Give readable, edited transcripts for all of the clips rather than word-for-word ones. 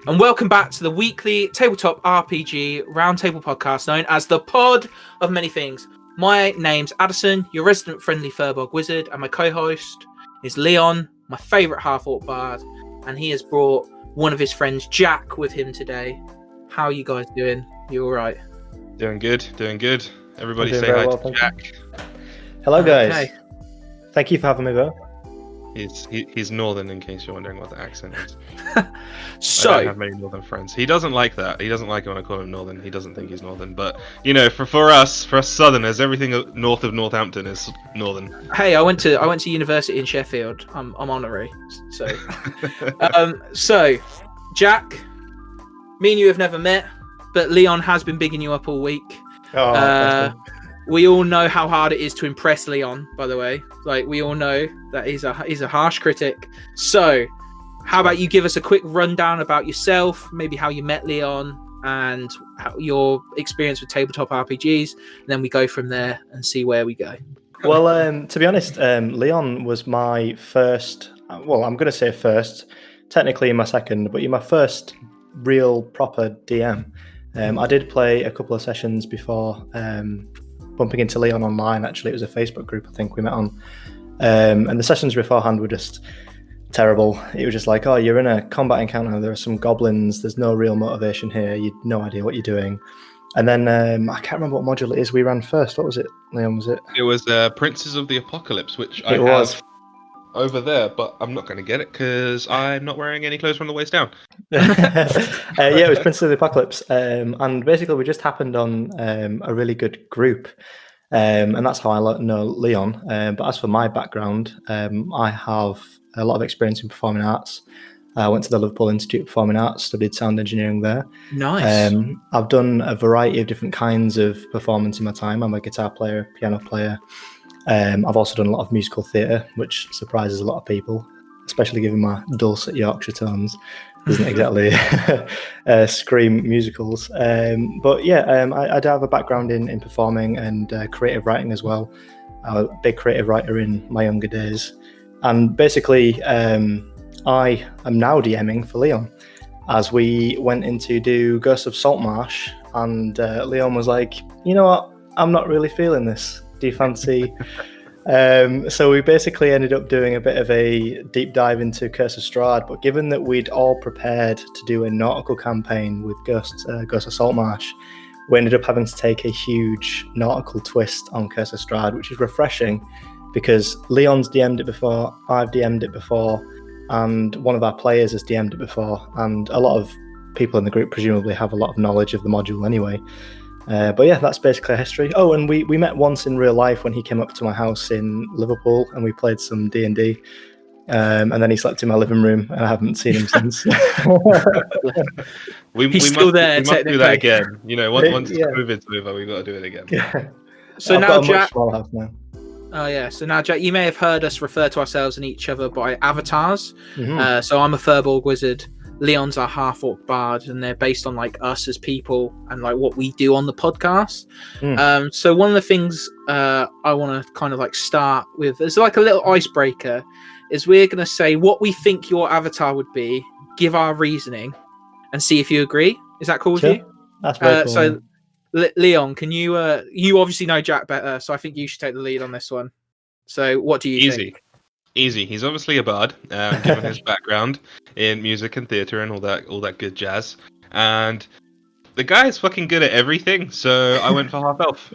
And welcome back to the weekly tabletop RPG Roundtable Podcast, known as the Pod of Many Things. My name's Adderson, your resident friendly Furbolg wizard, and my co-host is Leon, my favourite half-orc bard, and he has brought one of his friends, Jack, with him today. How are you guys doing? You all right? Doing good. Everybody Doing say hi well, to Jack. Hello, guys. Okay. Thank you for having me, though. He's northern, in case you're wondering what the accent is. So, I don't have many northern friends. He doesn't like that. He doesn't like it when I call him northern. He doesn't think he's northern. But you know, for us southerners, everything north of Northampton is northern. hey, I went to university in Sheffield. I'm honorary. So, so Jack, me and you have never met, but Leon has been bigging you up all week. We all know how hard it is to impress Leon, by the way. Like, we all know that he's a harsh critic. So, how about you give us a quick rundown about yourself, maybe how you met Leon, and your experience with tabletop RPGs, and then we go from there and see where we go. Well, to be honest, Leon was my first, well, I'm going to say first, technically my second, but you're my first real proper DM. I did play a couple of sessions before bumping into Leon online. Actually, it was a Facebook group I think we met on, and the sessions beforehand were just terrible. It was just like, oh, you're in a combat encounter, there are some goblins, there's no real motivation here, you've no idea what you're doing. And then I can't remember what module it is we ran first. What was it, Leon? Was it? It was Princes of the Apocalypse, which I have over there, but I'm not going to get it because I'm not wearing any clothes from the waist down. It was Princes of the Apocalypse, and basically we just happened on a really good group, and that's how I know Leon. But as for my background, I have a lot of experience in performing arts. I went to the Liverpool Institute of Performing Arts, studied sound engineering there. Nice. I've done a variety of different kinds of performance in my time. I'm a guitar player, piano player. I've also done a lot of musical theatre, which surprises a lot of people, especially given my dulcet Yorkshire tones. Doesn't exactly scream musicals. But yeah, I do have a background in performing and creative writing as well. I'm a big creative writer in my younger days. And basically, I am now DMing for Leon, as we went in to do Ghosts of Saltmarsh, and Leon was like, you know what, I'm not really feeling this. Do you fancy? So we basically ended up doing a bit of a deep dive into Curse of Strahd, but given that we'd all prepared to do a nautical campaign with Ghosts of Saltmarsh, we ended up having to take a huge nautical twist on Curse of Strahd, which is refreshing because Leon's DM'd it before, I've DM'd it before, and one of our players has DM'd it before, and a lot of people in the group presumably have a lot of knowledge of the module anyway. But yeah, that's basically history. Oh, and we met once in real life when he came up to my house in Liverpool and we played some D&D. And then he slept in my living room and I haven't seen him since. He's still there, we must do that again. You know, once COVID's over, we've got to do it again. Yeah. So I've now, got a Jack. much smaller house now. Oh yeah. So now, Jack, you may have heard us refer to ourselves and each other by avatars. Mm-hmm. So I'm a Furbolg wizard. Leon's our half-orc bard, and they're based on like us as people and like what we do on the podcast. So one of the things I want to kind of like start with is like a little icebreaker. Is we're going to say what we think your avatar would be, give our reasoning, and see if you agree. Is that cool with you? That's very cool. So, Leon, can you? You obviously know Jack better, so I think you should take the lead on this one. So, what do you think? Easy. He's obviously a bard, given his background in music and theatre and all that good jazz. And the guy is fucking good at everything, so I went for half elf.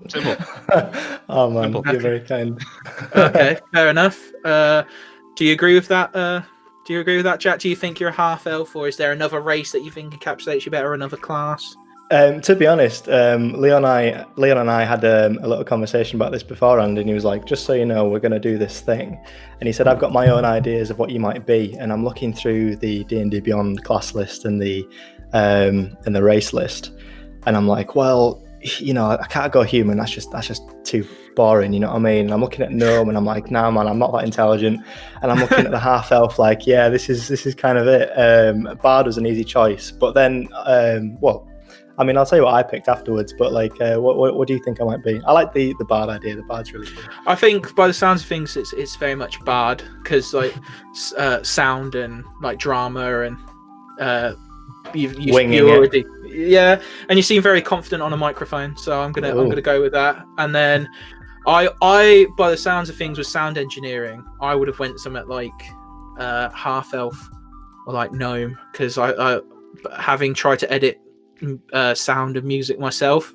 Simple. Oh man, Simple. you're very kind. Okay, fair enough. Do you agree with that? Do you agree with that, Jack? Do you think you're a half elf, or is there another race that you think encapsulates you better, or another class? To be honest, Leon and I had a little conversation about this beforehand, and he was like, "Just so you know, we're going to do this thing." And he said, "I've got my own ideas of what you might be," and I'm looking through the D&D Beyond class list and the race list, and I'm like, well, you know, I can't go human. That's just too boring. You know what I mean? And I'm looking at gnome, and I'm like, nah, man, I'm not that intelligent. And I'm looking at the half elf, like, yeah, this is kind of it. Bard was an easy choice, but then, well. I mean, I'll tell you what I picked afterwards, but like, what do you think I might be? I like the bard idea. The bard's really cool. I think by the sounds of things, it's very much bard because like sound and like drama and Winging you're it. already and you seem very confident on a microphone, so I'm gonna go with that. And then I by the sounds of things with sound engineering, I would have went something like half elf or like gnome, because I having tried to edit sound and music myself,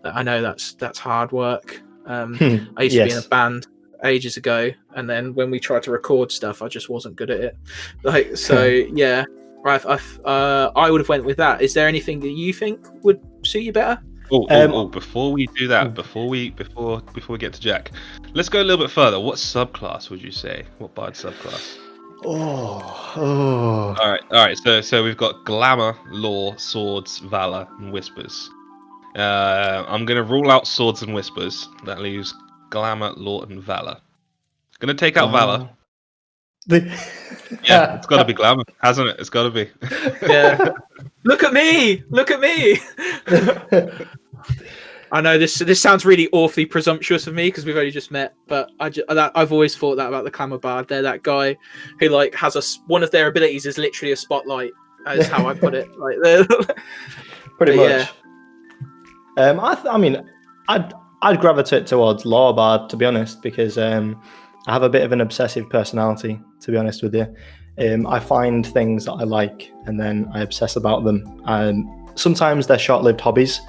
I know that's hard work. I used to be in a band ages ago, and then when we tried to record stuff, I just wasn't good at it. Like, so yeah, I would have went with that. Is there anything that you think would suit you better? Before we do that, before we get to Jack, let's go a little bit further. What subclass would you say? What bard subclass? Oh. All right. So we've got glamour, lore, swords, valor, and whispers. I'm gonna rule out swords and whispers. That leaves glamour, lore, and valor. Gonna take out valor. Yeah, it's got to be glamour, hasn't it? It's got to be. Yeah. Look at me! I know this sounds really awfully presumptuous of me because we've only just met, but I've always thought that about the glamour bard. They're that guy who like has one of their abilities is literally a spotlight. Is how I put it. Like, pretty much. Yeah. I mean, I'd gravitate towards lore bard, to be honest, because I have a bit of an obsessive personality, to be honest with you. I find things that I like and then I obsess about them. Sometimes they're short-lived hobbies.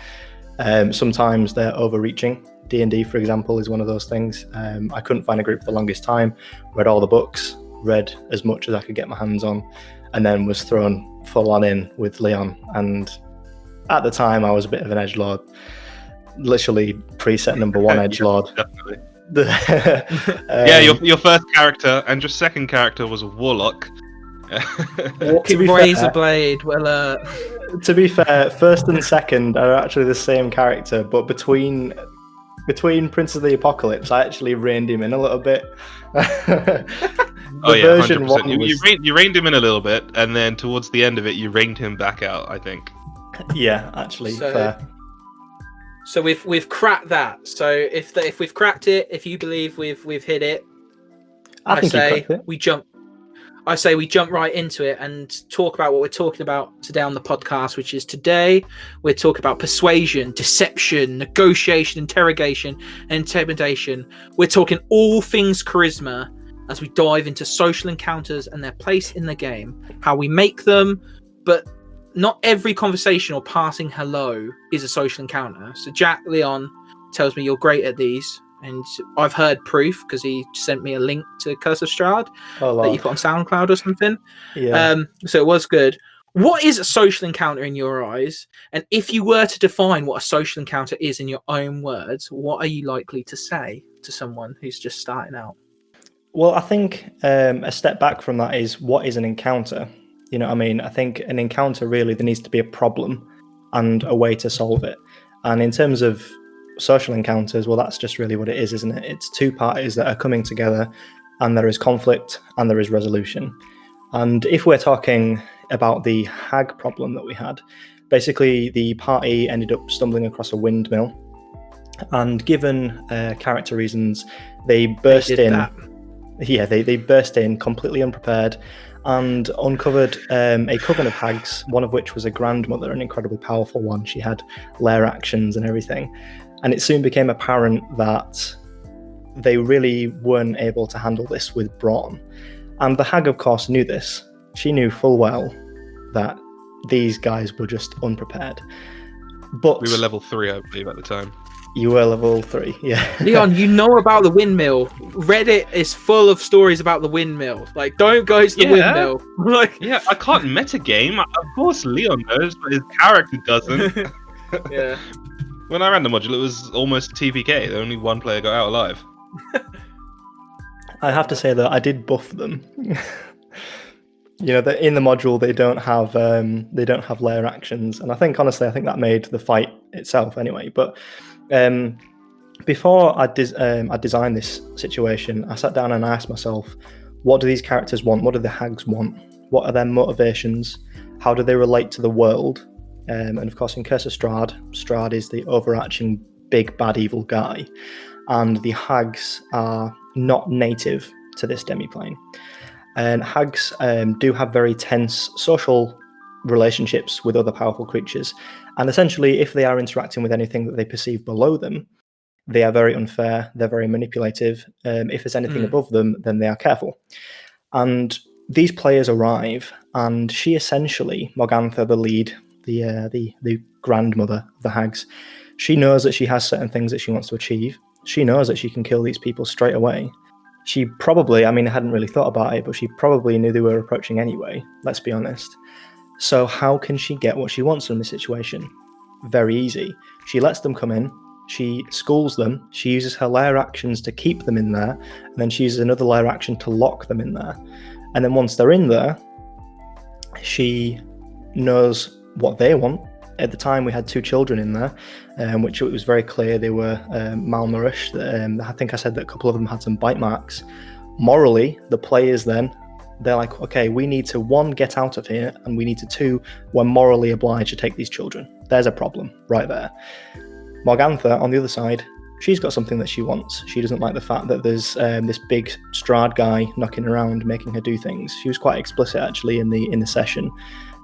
Sometimes they're overreaching. D&D, for example, is one of those things. I couldn't find a group for the longest time. Read all the books, read as much as I could get my hands on, and then was thrown full on in with Leon. And at the time, I was a bit of an edgelord. Literally preset number one edgelord. Definitely. Yeah, your first character and your second character was a warlock. Walking razor blade. Well, to be fair, first and second are actually the same character, but between Prince of the Apocalypse, I actually reined him in a little bit. Version 100%. You reined him in a little bit, and then towards the end of it, you reined him back out, I think. Yeah, actually, fair. So we've cracked that. So if we've cracked it, if you believe we've hit it, I say we jump right into it and talk about what we're talking about today on the podcast, which is today we're talking about persuasion, deception, negotiation, interrogation, and intimidation. We're talking all things charisma as we dive into social encounters and their place in the game, how we make them, but not every conversation or passing hello is a social encounter. So Jack Leon tells me you're great at these, and I've heard proof because he sent me a link to Curse of Strahd that you put on SoundCloud or something. Yeah. So it was good. What is a social encounter in your eyes? And if you were to define what a social encounter is in your own words, what are you likely to say to someone who's just starting out? Well, I think a step back from that is, what is an encounter? You know what I mean? I think an encounter, really, there needs to be a problem and a way to solve it. And in terms of social encounters, well, that's just really what it is, isn't it? It's two parties that are coming together, and there is conflict and there is resolution. And if we're talking about the hag problem that we had, basically the party ended up stumbling across a windmill, and given character reasons, they burst in. Yeah, they burst in completely unprepared and uncovered a coven of hags, one of which was a grandmother, an incredibly powerful one. She had lair actions and everything. And it soon became apparent that they really weren't able to handle this with brawn. And the hag, of course, knew this. She knew full well that these guys were just unprepared. But we were level 3, I believe, at the time. You were level 3, yeah. Leon, you know about the windmill. Reddit is full of stories about the windmill. Like, don't go to the windmill. Like, yeah, I can't metagame. Of course, Leon knows, but his character doesn't. Yeah. When I ran the module, it was almost TPK. Only one player got out alive. I have to say that I did buff them. You know, in the module they don't have lair actions, and I think that made the fight itself anyway. But before I designed this situation, I sat down and I asked myself, what do these characters want? What do the hags want? What are their motivations? How do they relate to the world? And of course, in Curse of Strahd is the overarching big bad evil guy, and the hags are not native to this demiplane. And hags do have very tense social relationships with other powerful creatures. And essentially, if they are interacting with anything that they perceive below them, they are very unfair, they're very manipulative. If there's anything above them, then they are careful. And these players arrive, and she essentially, Morgantha, the lead, the grandmother of the hags, she knows that she has certain things that she wants to achieve. She knows that she can kill these people straight away. She probably, I hadn't really thought about it, but she probably knew they were approaching anyway, let's be honest. So how can she get what she wants from this situation? Very easy. She lets them come in, she schools them, she uses her lair actions to keep them in there, and then she uses another lair action to lock them in there. And then once they're in there, she knows what they want. At the time, we had 2 children in there, which it was very clear they were malnourished. I think I said that a couple of them had some bite marks. Morally, the players then, they're like, okay, we need to, 1, get out of here, and we need to, 2, we're morally obliged to take these children. There's a problem right there. Morgantha, on the other side, she's got something that she wants. She doesn't like the fact that there's this big Strahd guy knocking around, making her do things. She was quite explicit, actually, in the session,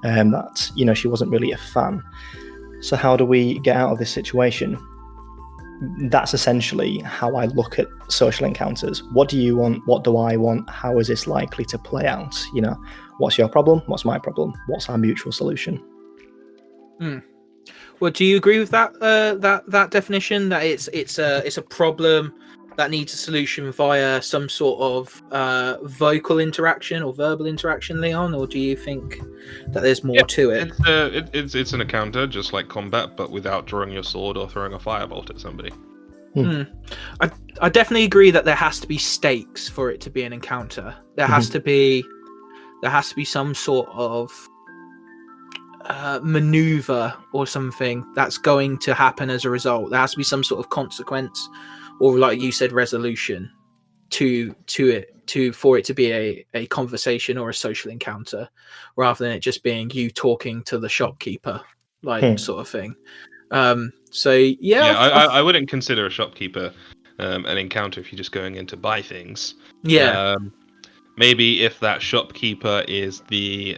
that, she wasn't really a fan. So how do we get out of this situation? That's essentially how I look at social encounters. What do you want? What do I want? How is this likely to play out? What's your problem? What's my problem? What's our mutual solution? Well, do you agree with that that definition, that it's a problem that needs a solution via some sort of vocal interaction or verbal interaction, Leon, or do you think that there's more to it? It's an encounter, just like combat, but without drawing your sword or throwing a firebolt at somebody. I definitely agree that there has to be stakes for it to be an encounter. There has to be some sort of maneuver or something that's going to happen as a result. There has to be some sort of consequence, or like you said, resolution to it, for it to be a conversation or a social encounter, rather than it just being you talking to the shopkeeper, sort of thing. I wouldn't consider a shopkeeper an encounter if you're just going in to buy things. Maybe if that shopkeeper is the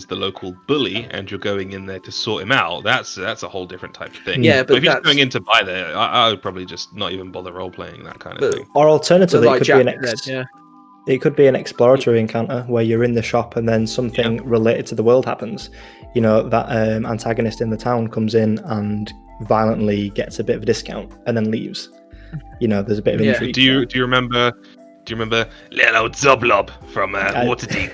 local bully and you're going in there to sort him out, that's a whole different type of thing. Yeah, but if you're just going in to buy there, I would probably just not even bother role playing that kind of thing. Or alternatively, like it could be an exploratory encounter where you're in the shop and then something related to the world happens. That antagonist in the town comes in and violently gets a bit of a discount and then leaves. There's a bit of intrigue. Do you remember Little Zoblob from Waterdeep?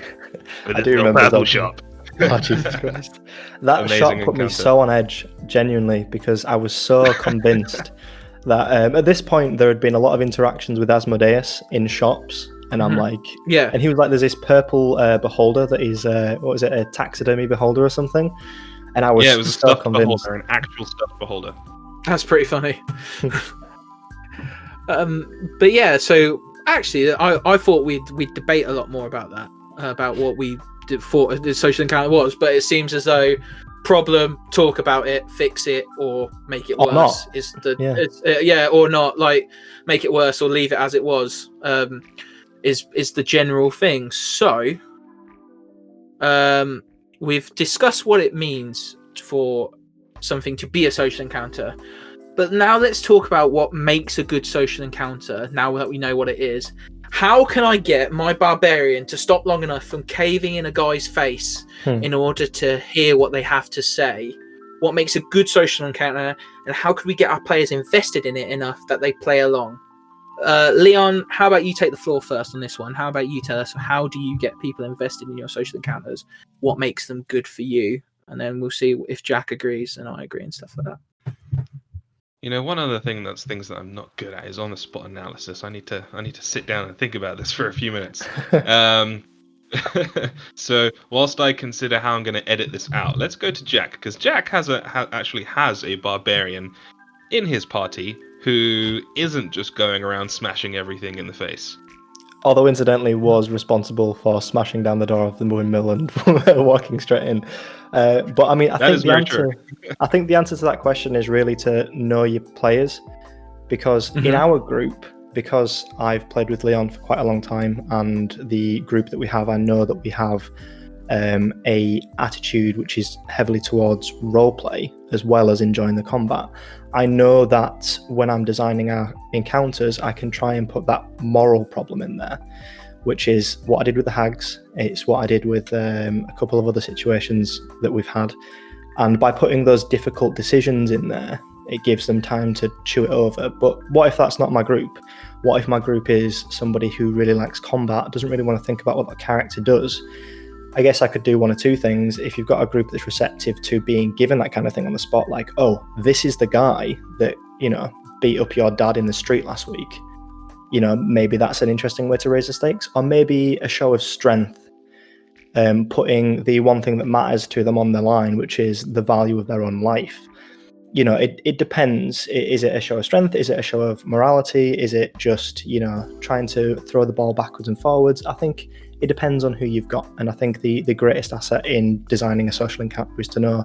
I do remember purple shop. Oh, Jesus Christ. That Amazing shot put encounter. me so on edge, genuinely, because I was so convinced that at this point there had been a lot of interactions with Asmodeus in shops, and I'm like, and he was like, there's this purple beholder that is, what was it, a taxidermy beholder or something? And I was it was a so stuffed convinced. beholder, an actual stuffed beholder. That's pretty funny. But yeah, so actually, I thought we'd debate a lot more about that, about what we thought the social encounter was, but it seems as though problem, talk about it, fix it, or make it worse is the or not, like make it worse or leave it as it was, is the general thing. So we've discussed what it means for something to be a social encounter. But now let's talk about what makes a good social encounter, now that we know what it is. How can I get my barbarian to stop long enough from caving in a guy's face in order to hear what they have to say? What makes a good social encounter, and how could we get our players invested in it enough that they play along? Leon, how about you take the floor first on this one? How about you tell us, how do you get people invested in your social encounters? What makes them good for you? And then we'll see if Jack agrees and I agree and stuff like that. One other things that I'm not good at is on the spot analysis. I need to sit down and think about this for a few minutes. So whilst I consider how I'm going to edit this out, let's go to Jack, because Jack actually has a barbarian in his party who isn't just going around smashing everything in the face. Although incidentally was responsible for smashing down the door of the windmill and walking straight in. But I mean, I think the answer to that question is really to know your players, because in our group, because I've played with Leon for quite a long time, and the group that we have, I know that we have a attitude which is heavily towards roleplay as well as enjoying the combat, I know that when I'm designing our encounters, I can try and put that moral problem in there, which is what I did with the hags. It's what I did with a couple of other situations that we've had. And by putting those difficult decisions in there, it gives them time to chew it over. But what if that's not my group? What if my group is somebody who really likes combat, doesn't really want to think about what that character does? I guess I could do one or two things. If you've got a group that's receptive to being given that kind of thing on the spot, like, oh, this is the guy that, beat up your dad in the street last week. Maybe that's an interesting way to raise the stakes. Or maybe a show of strength, putting the one thing that matters to them on the line, which is the value of their own life. It depends. Is it a show of strength? Is it a show of morality? Is it just, trying to throw the ball backwards and forwards? I think it depends on who you've got. And I think the greatest asset in designing a social encounter is to know,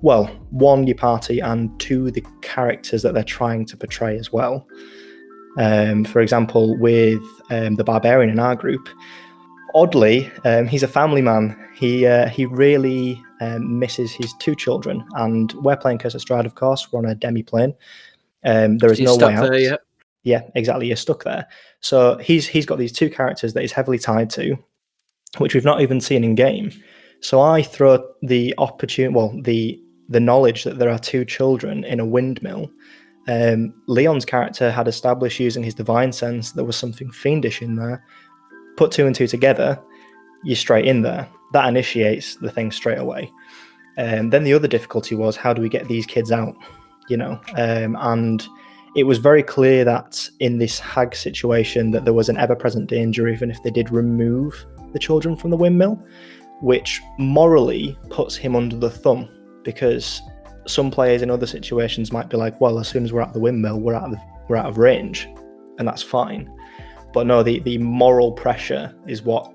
well, one, your party, and two, the characters that they're trying to portray as well. For example, with the barbarian in our group, oddly, he's a family man. He really misses his two children, and we're playing Curse of Strahd, of course. We're on a demi-plane. There is no way out. There, yeah. Yeah, exactly. You're stuck there. So he's got these two characters that he's heavily tied to, which we've not even seen in game. So I throw the opportunity, the knowledge that there are two children in a windmill. Leon's character had established using his divine sense there was something fiendish in there. Put two and two together, you're straight in there. That initiates the thing straight away. Then the other difficulty was, how do we get these kids out? And it was very clear that in this hag situation that there was an ever-present danger even if they did remove the children from the windmill, which morally puts him under the thumb, because some players in other situations might be like, well, as soon as we're at the windmill, we're out of range, and that's fine. But no, the moral pressure is what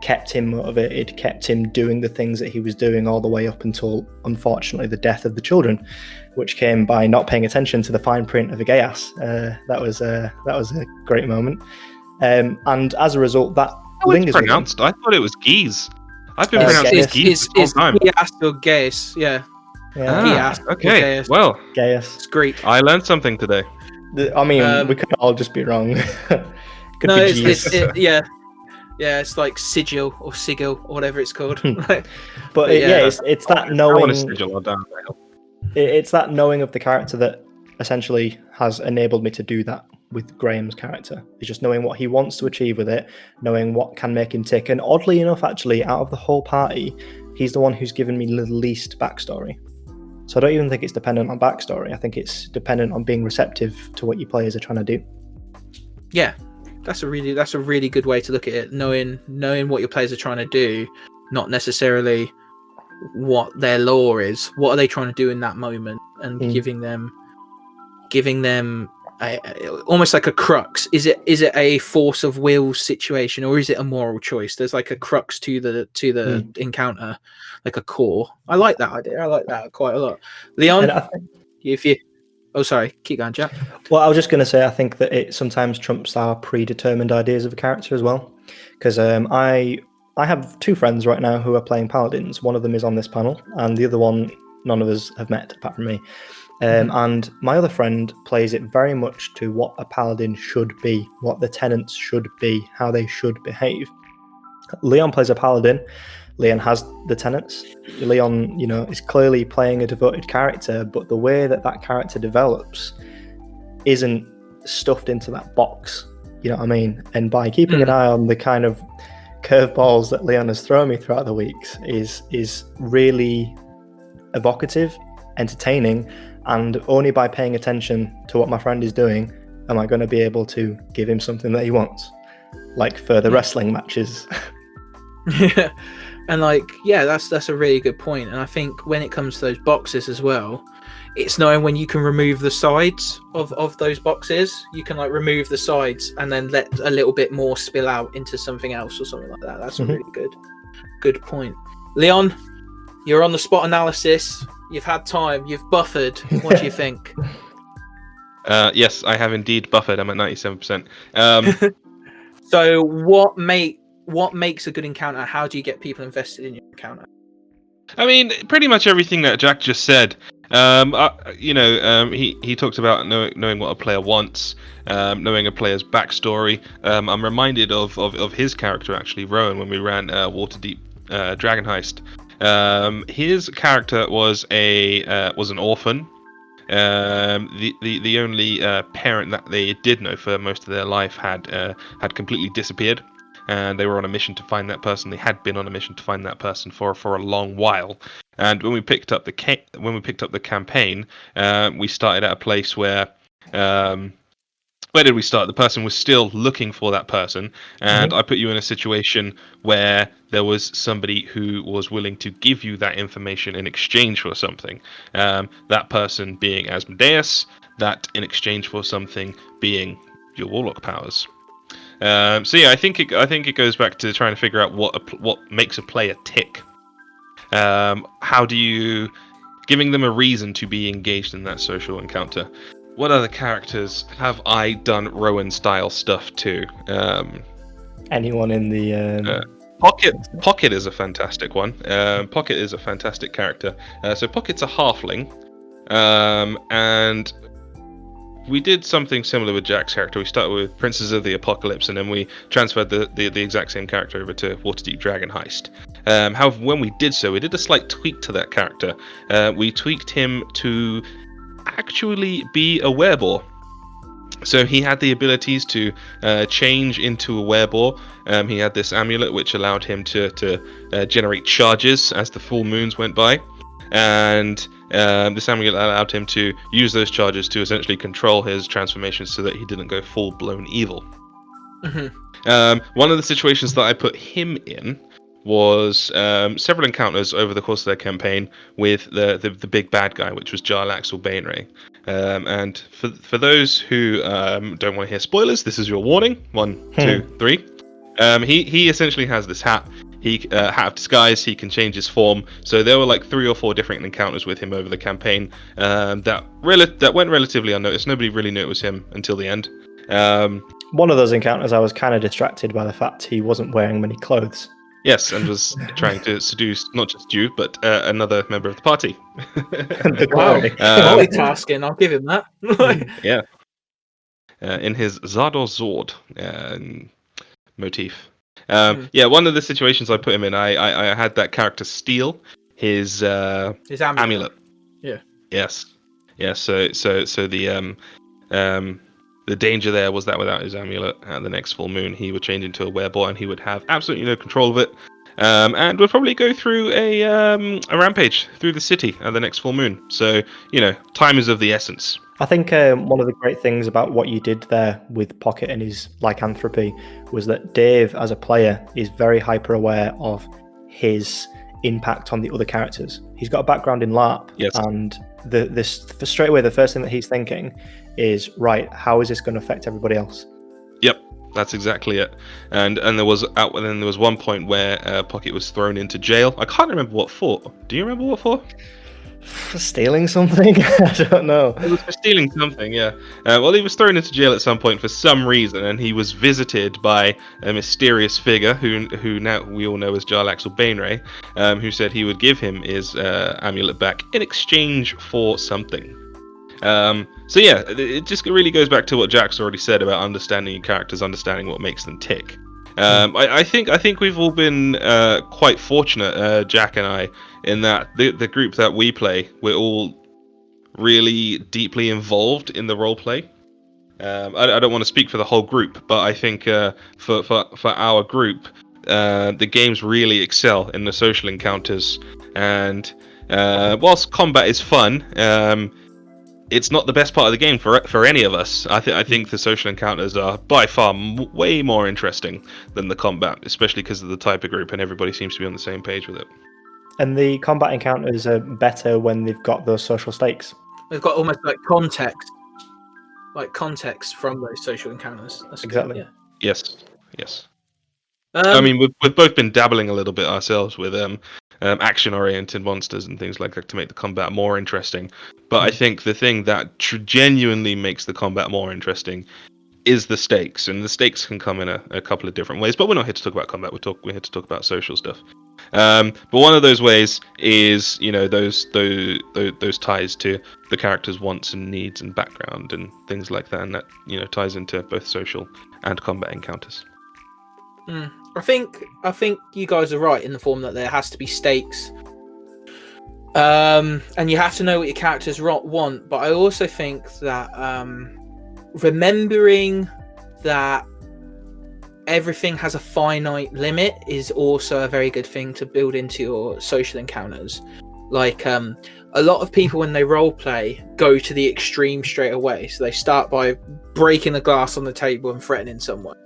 kept him motivated, kept him doing the things that he was doing all the way up until, unfortunately, the death of the children, which came by not paying attention to the fine print of Aegeas. That was a great moment. And as a result, that lingers. It's pronounced. I thought it was Geese. I've been pronouncing it Geese the whole time. Geas or Gaius, yeah. Ah, okay. Well, Gaius. It's Greek. I learned something today. We could all just be wrong. It's like sigil or sigil or whatever it's called. But it's that knowing. I want a sigil. It's that knowing of the character that essentially has enabled me to do that with Graham's character. It's just knowing what he wants to achieve with it, knowing what can make him tick. And oddly enough, actually, out of the whole party, he's the one who's given me the least backstory. So I don't even think it's dependent on backstory. I think it's dependent on being receptive to what your players are trying to do. Yeah, that's a really good way to look at it. Knowing what your players are trying to do, not necessarily what their lore is. What are they trying to do in that moment, and giving them almost like a crux. Is it a force of will situation, or is it a moral choice? There's like a crux to the encounter, like a core. I like that idea. I like that quite a lot. Leon, sorry, keep going, Jack. Well, I was just going to say, I think that it sometimes trumps our predetermined ideas of a character as well, because I have two friends right now who are playing paladins. One of them is on this panel, and the other one none of us have met apart from me. And my other friend plays it very much to what a paladin should be, what the tenants should be, how they should behave. Leon plays a paladin. Leon has the tenants. Leon, is clearly playing a devoted character, but the way that character develops isn't stuffed into that box. You know what I mean? And by keeping an eye on the kind of curveballs that Leon has thrown me throughout the weeks is really evocative, entertaining, and only by paying attention to what my friend is doing am I going to be able to give him something that he wants, like further wrestling matches. Yeah, and that's a really good point. And I think when it comes to those boxes as well, it's knowing when you can remove the sides of those boxes. You can remove the sides and then let a little bit more spill out into something else or something like that. That's a really good point. Leon, you're on the spot analysis. You've had time. You've buffered. What do you think? Yes, I have indeed buffered. I'm at 97%. So what what makes a good encounter? How do you get people invested in your encounter? I mean, pretty much everything that Jack just said. He talked about knowing what a player wants, knowing a player's backstory. I'm reminded of his character actually, Rowan, when we ran Waterdeep Dragon Heist. His character was an orphan. The only parent that they did know for most of their life had completely disappeared, and they were on a mission to find that person. They had been on a mission to find that person for a long while. And when we picked up the campaign, we started at a place where. Where did we start? The person was still looking for that person, and I put you in a situation where there was somebody who was willing to give you that information in exchange for something. That person being Asmodeus, that in exchange for something being your warlock powers. So yeah, I think it goes back to trying to figure out what makes a player tick. How do you giving them a reason to be engaged in that social encounter? What other characters have I done Rowan-style stuff to? Anyone in the Pocket is a fantastic one. Pocket is a fantastic character. So Pocket's a halfling, and we did something similar with Jack's character. We started with Princes of the Apocalypse, and then we transferred the exact same character over to Waterdeep Dragon Heist. However, when we did so, we did a slight tweak to that character. We tweaked him to actually be a werebore. So he had the abilities to change into a werebore. He had this amulet which allowed him to generate charges as the full moons went by, and this amulet allowed him to use those charges to essentially control his transformations so that he didn't go full-blown evil. One of the situations that I put him in was several encounters over the course of their campaign with the big bad guy, which was Jarlaxle Bainray. And for those who don't want to hear spoilers, this is your warning. 1, 2, 3. He essentially has this hat. Hat of disguise. He can change his form. So there were like 3 or 4 different encounters with him over the campaign that went relatively unnoticed. Nobody really knew it was him until the end. One of those encounters, I was kind of distracted by the fact he wasn't wearing many clothes. Yes, and was trying to seduce not just you, but another member of the party. Wow, multitasking, I'll give him that. Yeah. In his Zador Zord motif. Yeah, one of the situations I put him in, I had that character steal his amulet. Yeah. Yes. So the danger there was that without his amulet, at the next full moon, he would change into a werebore, and he would have absolutely no control of it, and would probably go through a rampage through the city at the next full moon. So, time is of the essence. I think one of the great things about what you did there with Pocket and his lycanthropy was that Dave, as a player, is very hyper-aware of his impact on the other characters. He's got a background in LARP, yes. And straight away, the first thing that he's thinking is, right, how is this going to affect everybody else? Yep, that's exactly it. And there was one point where Pocket was thrown into jail. I can't remember what for. Do you remember what for? For stealing something? I don't know. It was for stealing something, yeah. Well, he was thrown into jail at some point for some reason, and he was visited by a mysterious figure who now we all know as Jarlaxle Bainray, who said he would give him his amulet back in exchange for something. So yeah, it just really goes back to what Jack's already said about understanding your characters, understanding what makes them tick. I think we've all been quite fortunate, Jack and I, in that the group that we play, we're all really deeply involved in the role play. I don't want to speak for the whole group, but I think for our group, the games really excel in the social encounters. And whilst combat is fun, it's not the best part of the game for any of us. I think the social encounters are by far way more interesting than the combat, especially because of the type of group, and everybody seems to be on the same page with it. And the combat encounters are better when they've got those social stakes. They've got almost like context from those social encounters. That's exactly. Good, yeah. Yes. I mean, we've both been dabbling a little bit ourselves with action-oriented monsters and things like that to make the combat more interesting. But I think the thing that genuinely makes the combat more interesting is the stakes, and the stakes can come in a couple of different ways. But we're not here to talk about combat. We're here to talk about social stuff. But one of those ways is, those ties to the character's wants and needs and background and things like that, and that ties into both social and combat encounters. I think you guys are right in the form that there has to be stakes, and you have to know what your characters want. But I also think that remembering that everything has a finite limit is also a very good thing to build into your social encounters. Like a lot of people when they role play go to the extreme straight away, so they start by breaking the glass on the table and threatening someone,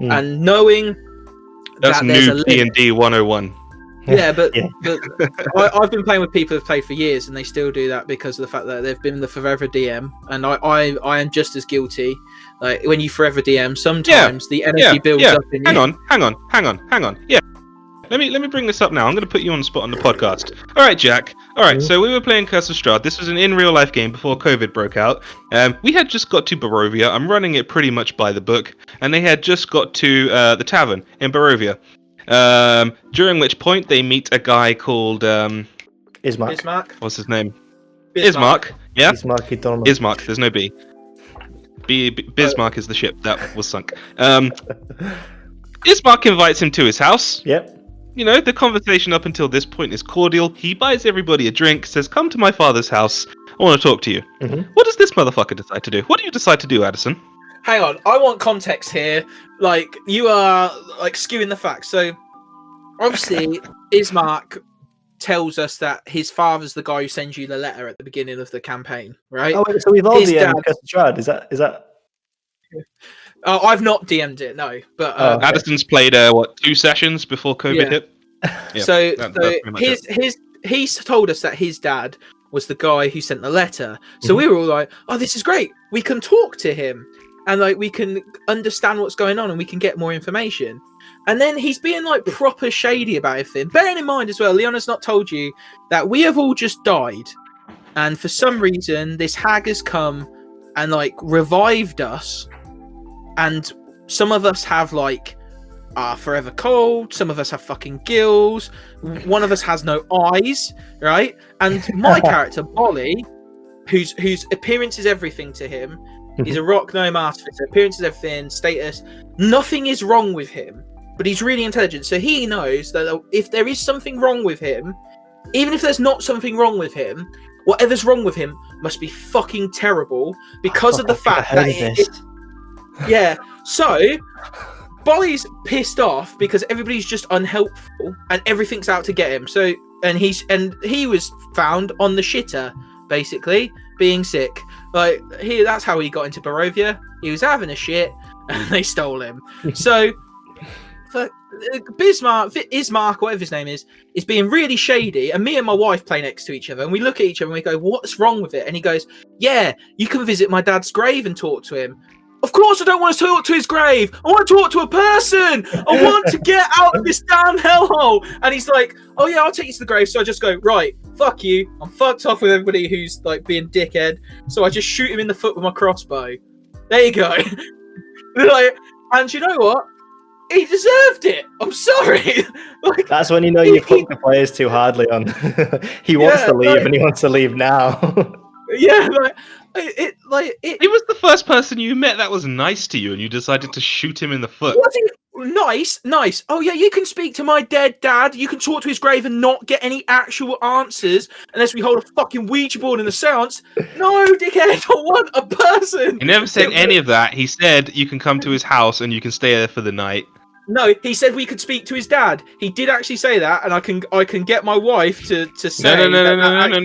and knowing that's new D&D 101. Yeah, but I've been playing with people who've played for years, and they still do that because of the fact that they've been the forever DM, and I am just as guilty. Like when you forever DM, sometimes the energy builds up in you. Hang on. Yeah, let me bring this up now. I'm going to put you on the spot on the podcast. All right, Jack. All right, so we were playing Curse of Strahd. This was an in real life game before COVID broke out. We had just got to Barovia. I'm running it pretty much by the book, and they had just got to the tavern in Barovia. During which point they meet a guy called Ismark. What's his name? Ismark. Yeah. Ismark. There's no B. Bismarck is the ship that was sunk. Ismark invites him to his house. Yep. The conversation up until this point is cordial. He buys everybody a drink, says, "Come to my father's house. I want to talk to you." Mm-hmm. What does this motherfucker decide to do? What do you decide to do, Adderson? Hang on, I want context here. Like, you are like skewing the facts. So, obviously, Ismark tells us that his father's the guy who sends you the letter at the beginning of the campaign, right? Oh, so we've all DM'd Curse of Strahd. Is that? I've not DM'd it, no. But Adderson's played 2 sessions before COVID hit. Yeah, so he's told us that his dad was the guy who sent the letter. So we were all like, "Oh, this is great. We can talk to him, and like we can understand what's going on, and we can get more information." And then he's being like proper shady about everything. Bearing in mind as well, Leon has not told you that we have all just died, and for some reason this hag has come and like revived us, and some of us have like forever cold, some of us have fucking gills, one of us has no eyes, right? And my character Bolly, whose appearance is everything to him, he's a rock gnome artificer, appearance is everything, status, nothing is wrong with him, but he's really intelligent, so he knows that if there is something wrong with him, even if there's not something wrong with him, whatever's wrong with him must be fucking terrible because of the fact that so Bolly's pissed off because everybody's just unhelpful and everything's out to get him. So he was found on the shitter, basically being sick. Like that's how he got into Barovia. He was having a shit and they stole him. So Ismark, whatever his name is being really shady, and me and my wife play next to each other, and we look at each other and we go, "What's wrong with it?" And he goes, "Yeah, you can visit my dad's grave and talk to him." Of course I don't want to talk to his grave. I want to talk to a person. I want to get out of this damn hellhole. And he's like, "Oh yeah, I'll take you to the grave." So I just go, "Right, fuck you. I'm fucked off with everybody who's like being dickhead." So I just shoot him in the foot with my crossbow. There you go. And you know what? He deserved it. I'm sorry. That's when you know you've hooked the players too hardly on. He wants to leave, and he wants to leave now. Yeah, he was the first person you met that was nice to you, and you decided to shoot him in the foot. Was he nice? Oh yeah, you can speak to my dead dad. You can talk to his grave and not get any actual answers unless we hold a fucking Ouija board in the seance. No, dickhead, I want a person. He never said any of that. He said you can come to his house and you can stay there for the night. No, he said we could speak to his dad. He did actually say that, and I can get my wife to say. No. He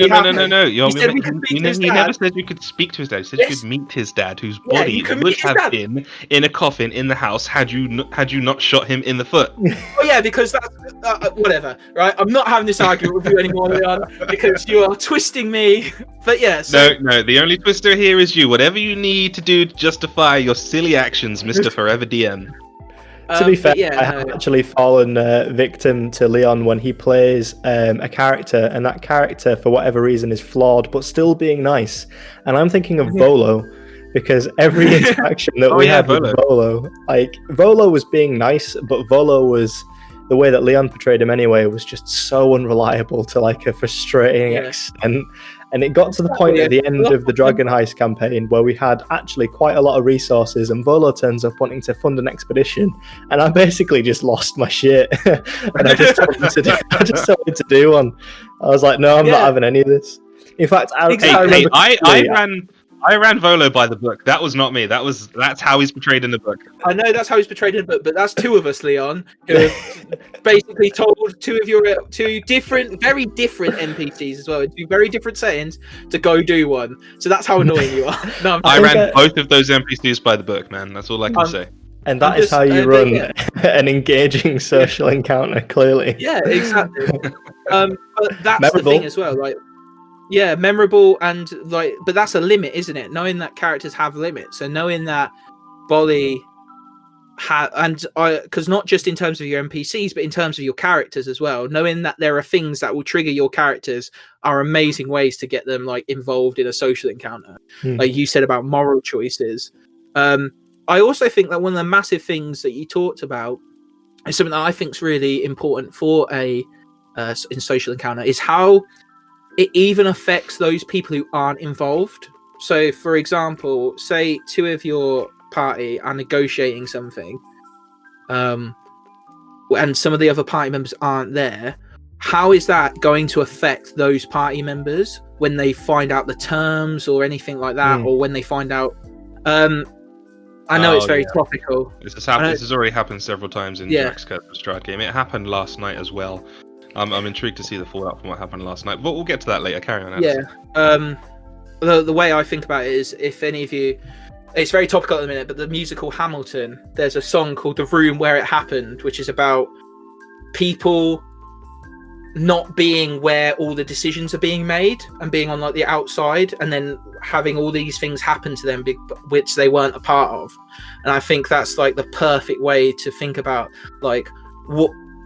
never said you could speak to his dad. He said you could meet his dad, whose body would have been in a coffin in the house had you not shot him in the foot. Oh yeah, because that's whatever, right? I'm not having this argument with you anymore, Leon, because you are twisting me. But yeah. So... No. The only twister here is you. Whatever you need to do to justify your silly actions, Mr. Forever DM. To be fair, I have actually fallen victim to Leon when he plays a character, and that character, for whatever reason, is flawed, but still being nice. And I'm thinking of Volo, because every interaction that we had with Volo, like Volo was being nice, but Volo was, the way that Leon portrayed him anyway, was just so unreliable to like a frustrating extent. And it got to the point at the end of the Dragon Heist campaign where we had actually quite a lot of resources, and Volo turns up wanting to fund an expedition, and I basically just lost my shit. And I just told him to do one. I was like, no, I'm not having any of this. In fact, I ran Volo by the book. That was not me. That's how he's portrayed in the book. I know that's how he's portrayed in the book, but that's two of us, Leon, who have basically told two different, very different NPCs as well, in two very different settings, to go do one. So that's how annoying you are. No, I ran both of those NPCs by the book, man. That's all I can say. And that is how you run an engaging social encounter, clearly. Yeah, exactly. But that's memorable. The thing as well, like. Yeah, memorable, and like, but that's a limit, isn't it? Knowing that characters have limits, and knowing that Bolly because not just in terms of your NPCs, but in terms of your characters as well. Knowing that there are things that will trigger your characters are amazing ways to get them like involved in a social encounter. Like you said about moral choices. I also think that one of the massive things that you talked about is something that I think is really important for in social encounter is how it even affects those people who aren't involved. So, for example, say two of your party are negotiating something, and some of the other party members aren't there. How is that going to affect those party members when they find out the terms or anything like that, or when they find out? I know it's very topical. This has already happened several times in Jack's Strat game. It happened last night as well. I'm intrigued to see the fallout from what happened last night, but we'll get to that later. Carry on, Adderson. Yeah. The way I think about it is, if any of you, it's very topical at the minute, but the musical Hamilton, there's a song called "The Room Where It Happened," which is about people not being where all the decisions are being made and being on like the outside, and then having all these things happen to them which they weren't a part of. And I think that's like the perfect way to think about like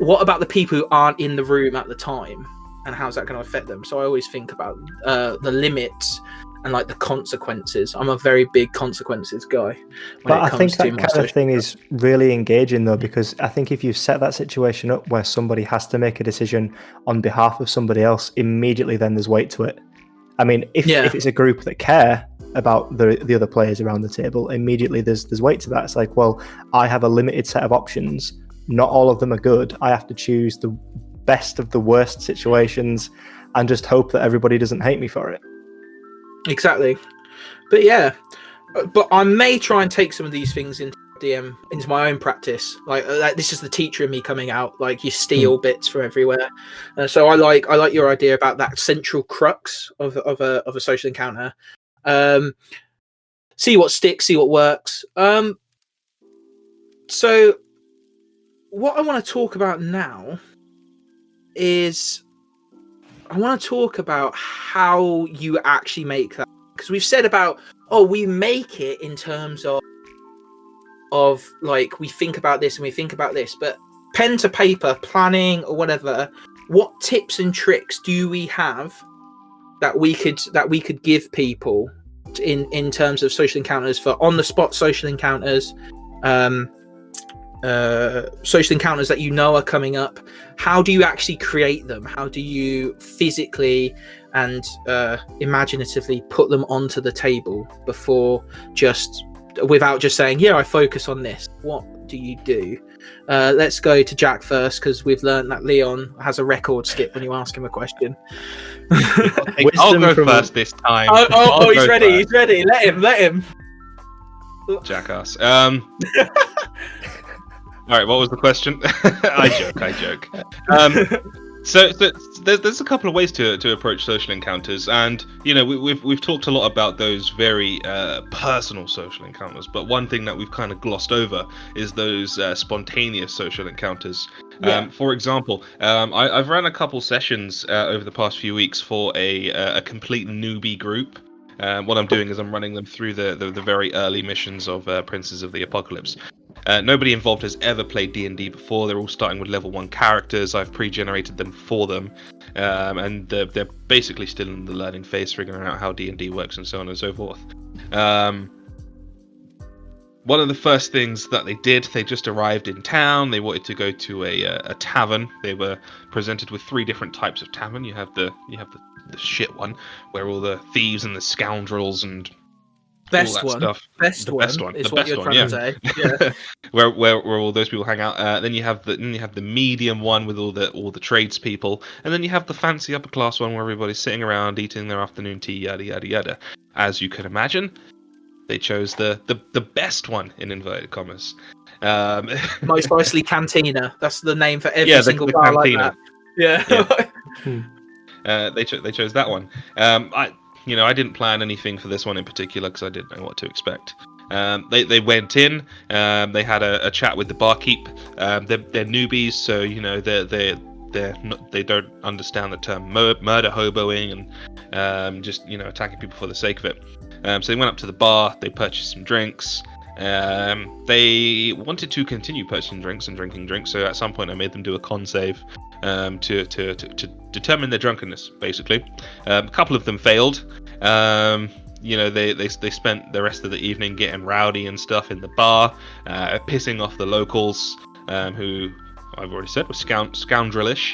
what about the people who aren't in the room at the time, and how's that going to affect them? So I always think about the limits and like the consequences. I'm a very big consequences guy. But I think that kind of thing is really engaging though, because I think if you set that situation up where somebody has to make a decision on behalf of somebody else, immediately then there's weight to it. I mean, if it's a group that care about the other players around the table, immediately there's weight to that. It's like, well, I have a limited set of options. Not all of them are good. I have to choose the best of the worst situations and just hope that everybody doesn't hate me for it. Exactly. But yeah, but I may try and take some of these things into my own practice. Like this is the teacher in me coming out. Like you steal bits from everywhere. So I like your idea about that central crux of a social encounter. See what sticks, see what works. So what I want to talk about now is I want to talk about how you actually make that, because we've said about we make it in terms of like we think about this and we think about this, but pen to paper planning or whatever, what tips and tricks do we have that we could give people in terms of social encounters, for on the spot social encounters, social encounters that are coming up? How do you actually create them? How do you physically and imaginatively put them onto the table without just saying, I focus on this? What do you do? Let's go to Jack first, because we've learned that Leon has a record skip when you ask him a question. I'll go first this time. He's ready. He's ready. Let him. Jackass. All right, what was the question? I joke. So there's a couple of ways to approach social encounters, and we've talked a lot about those very personal social encounters, but one thing that we've kind of glossed over is those spontaneous social encounters. For example, I've run a couple sessions over the past few weeks for a complete newbie group. What I'm doing is I'm running them through the very early missions of Princes of the Apocalypse. Nobody involved has ever played D&D before. They're all starting with level 1 characters. I've pre-generated them for them, and they're basically still in the learning phase, figuring out how D&D works and so on and so forth. one of the first things that they did, they just arrived in town. They wanted to go to a tavern. They were presented with 3 different types of tavern. You have the shit one, where all the thieves and the scoundrels and all that stuff. Best one is what you're trying to say. Yeah. where all those people hang out. Then you have the medium one with all the tradespeople, and then you have the fancy upper class one where everybody's sitting around eating their afternoon tea, yada yada yada. As you can imagine, they chose the best one in inverted commas. Most nicely cantina. That's the name for every single the bar cantina. like that. Yeah. They chose that one. I didn't plan anything for this one in particular because I didn't know what to expect. They went in. They had a chat with the barkeep. They're newbies, so they don't understand the term murder hoboing and just attacking people for the sake of it. So they went up to the bar. They purchased some drinks. They wanted to continue purchasing drinks and drinking drinks. So at some point, I made them do a con save to determine their drunkenness. Basically, a couple of them failed. They spent the rest of the evening getting rowdy and stuff in the bar, pissing off the locals, who I've already said were scoundrelish.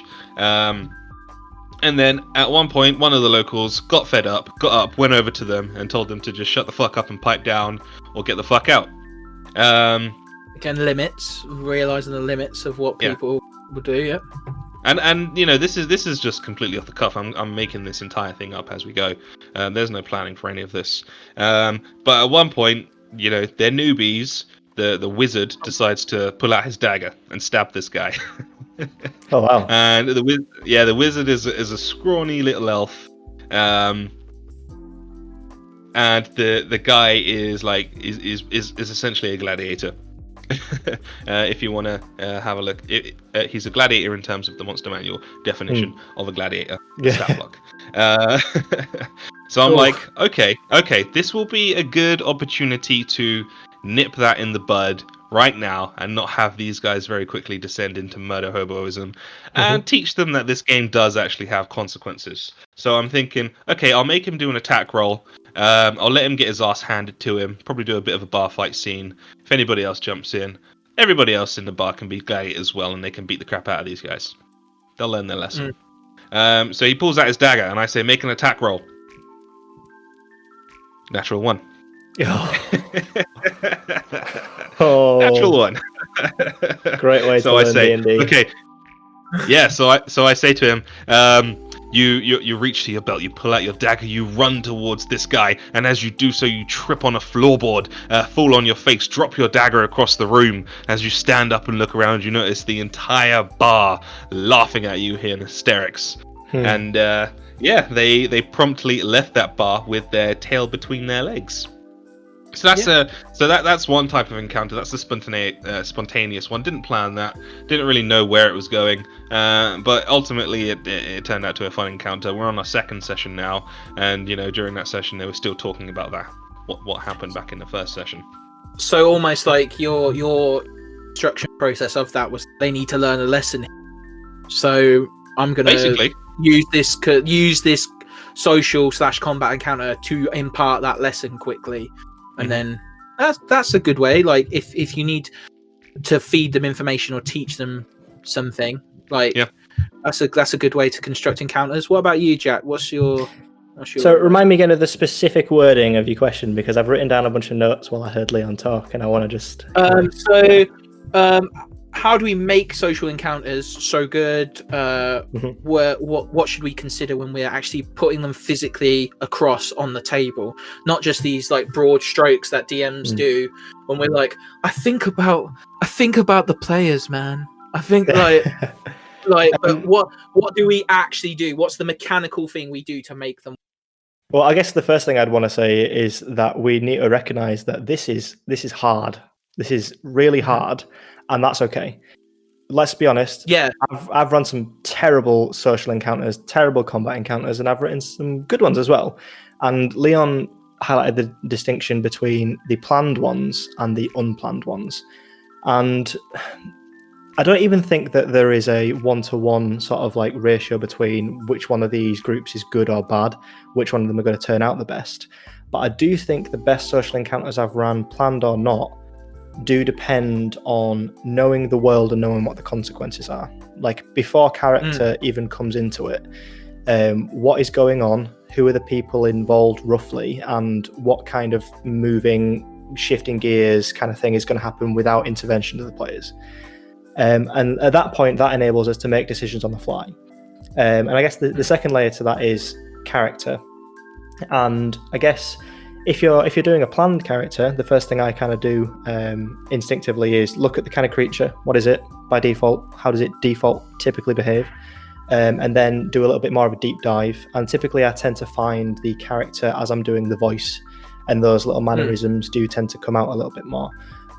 And then at one point, one of the locals got fed up, got up, went over to them, and told them to just shut the fuck up and pipe down, or get the fuck out. Again, realizing the limits of what people will do. Yeah. And this is just completely off the cuff. I'm making this entire thing up as we go. There's no planning for any of this. But at one point, they're newbies. The wizard decides to pull out his dagger and stab this guy. Oh wow! And the wizard is a scrawny little elf. And the guy is essentially a gladiator. If you want to have a look, he's a gladiator in terms of the Monster Manual definition of a gladiator. Stat block. So I'm like, okay, this will be a good opportunity to nip that in the bud right now and not have these guys very quickly descend into murder hoboism and teach them that this game does actually have consequences. So I'm thinking, okay, I'll make him do an attack roll. I'll let him get his ass handed to him, probably do a bit of a bar fight scene. If anybody else jumps in, everybody else in the bar can be gladiators as well, and they can beat the crap out of these guys. They'll learn their lesson. So he pulls out his dagger, and I say, make an attack roll. Natural 1. Natural 1. Great way to learn D&D. Okay. Yeah, so I say to him, you reach to your belt, you pull out your dagger, you run towards this guy, and as you do so, you trip on a floorboard, fall on your face, drop your dagger across the room. As you stand up and look around, you notice the entire bar laughing at you here in hysterics. And they promptly left that bar with their tail between their legs. So that's one type of encounter. That's the spontaneous one. Didn't plan that. Didn't really know where it was going. But ultimately, it turned out to a fun encounter. We're on our second session now, and during that session, they were still talking about that. What happened back in the first session. So almost like your instruction process of that was they need to learn a lesson. So I'm gonna basically use this social / combat encounter to impart that lesson quickly. And then that's a good way. Like if you need to feed them information or teach them something, that's a good way to construct encounters. What about you, Jack? What's your So remind me again of the specific wording of your question, because I've written down a bunch of notes while I heard Leon talk, and I want to just. How do we make social encounters so good? What should we consider when we're actually putting them physically across on the table? Not just these like broad strokes that DMs do when we're like, I think about the players, man. I think but what do we actually do? What's the mechanical thing we do to make them? Well, I guess the first thing I'd want to say is that we need to recognize that this is hard. This is really hard. And that's okay. Let's be honest. Yeah, I've run some terrible social encounters, terrible combat encounters, and I've written some good ones as well. And Leon highlighted the distinction between the planned ones and the unplanned ones. And I don't even think that there is a one-to-one sort of like ratio between which one of these groups is good or bad, which one of them are going to turn out the best. But I do think the best social encounters I've run, planned or not, do depend on knowing the world and knowing what the consequences are. Like before character even comes into it, what is going on, who are the people involved roughly, and what kind of shifting gears kind of thing is going to happen without intervention of the players. And at that point, that enables us to make decisions on the fly. And I guess the second layer to that is character. And I guess if you're doing a planned character, the first thing I kind of do instinctively is look at the kind of creature. What is it by default? How does it default typically behave? And then do a little bit more of a deep dive. And typically I tend to find the character as I'm doing the voice, and those little mannerisms do tend to come out a little bit more.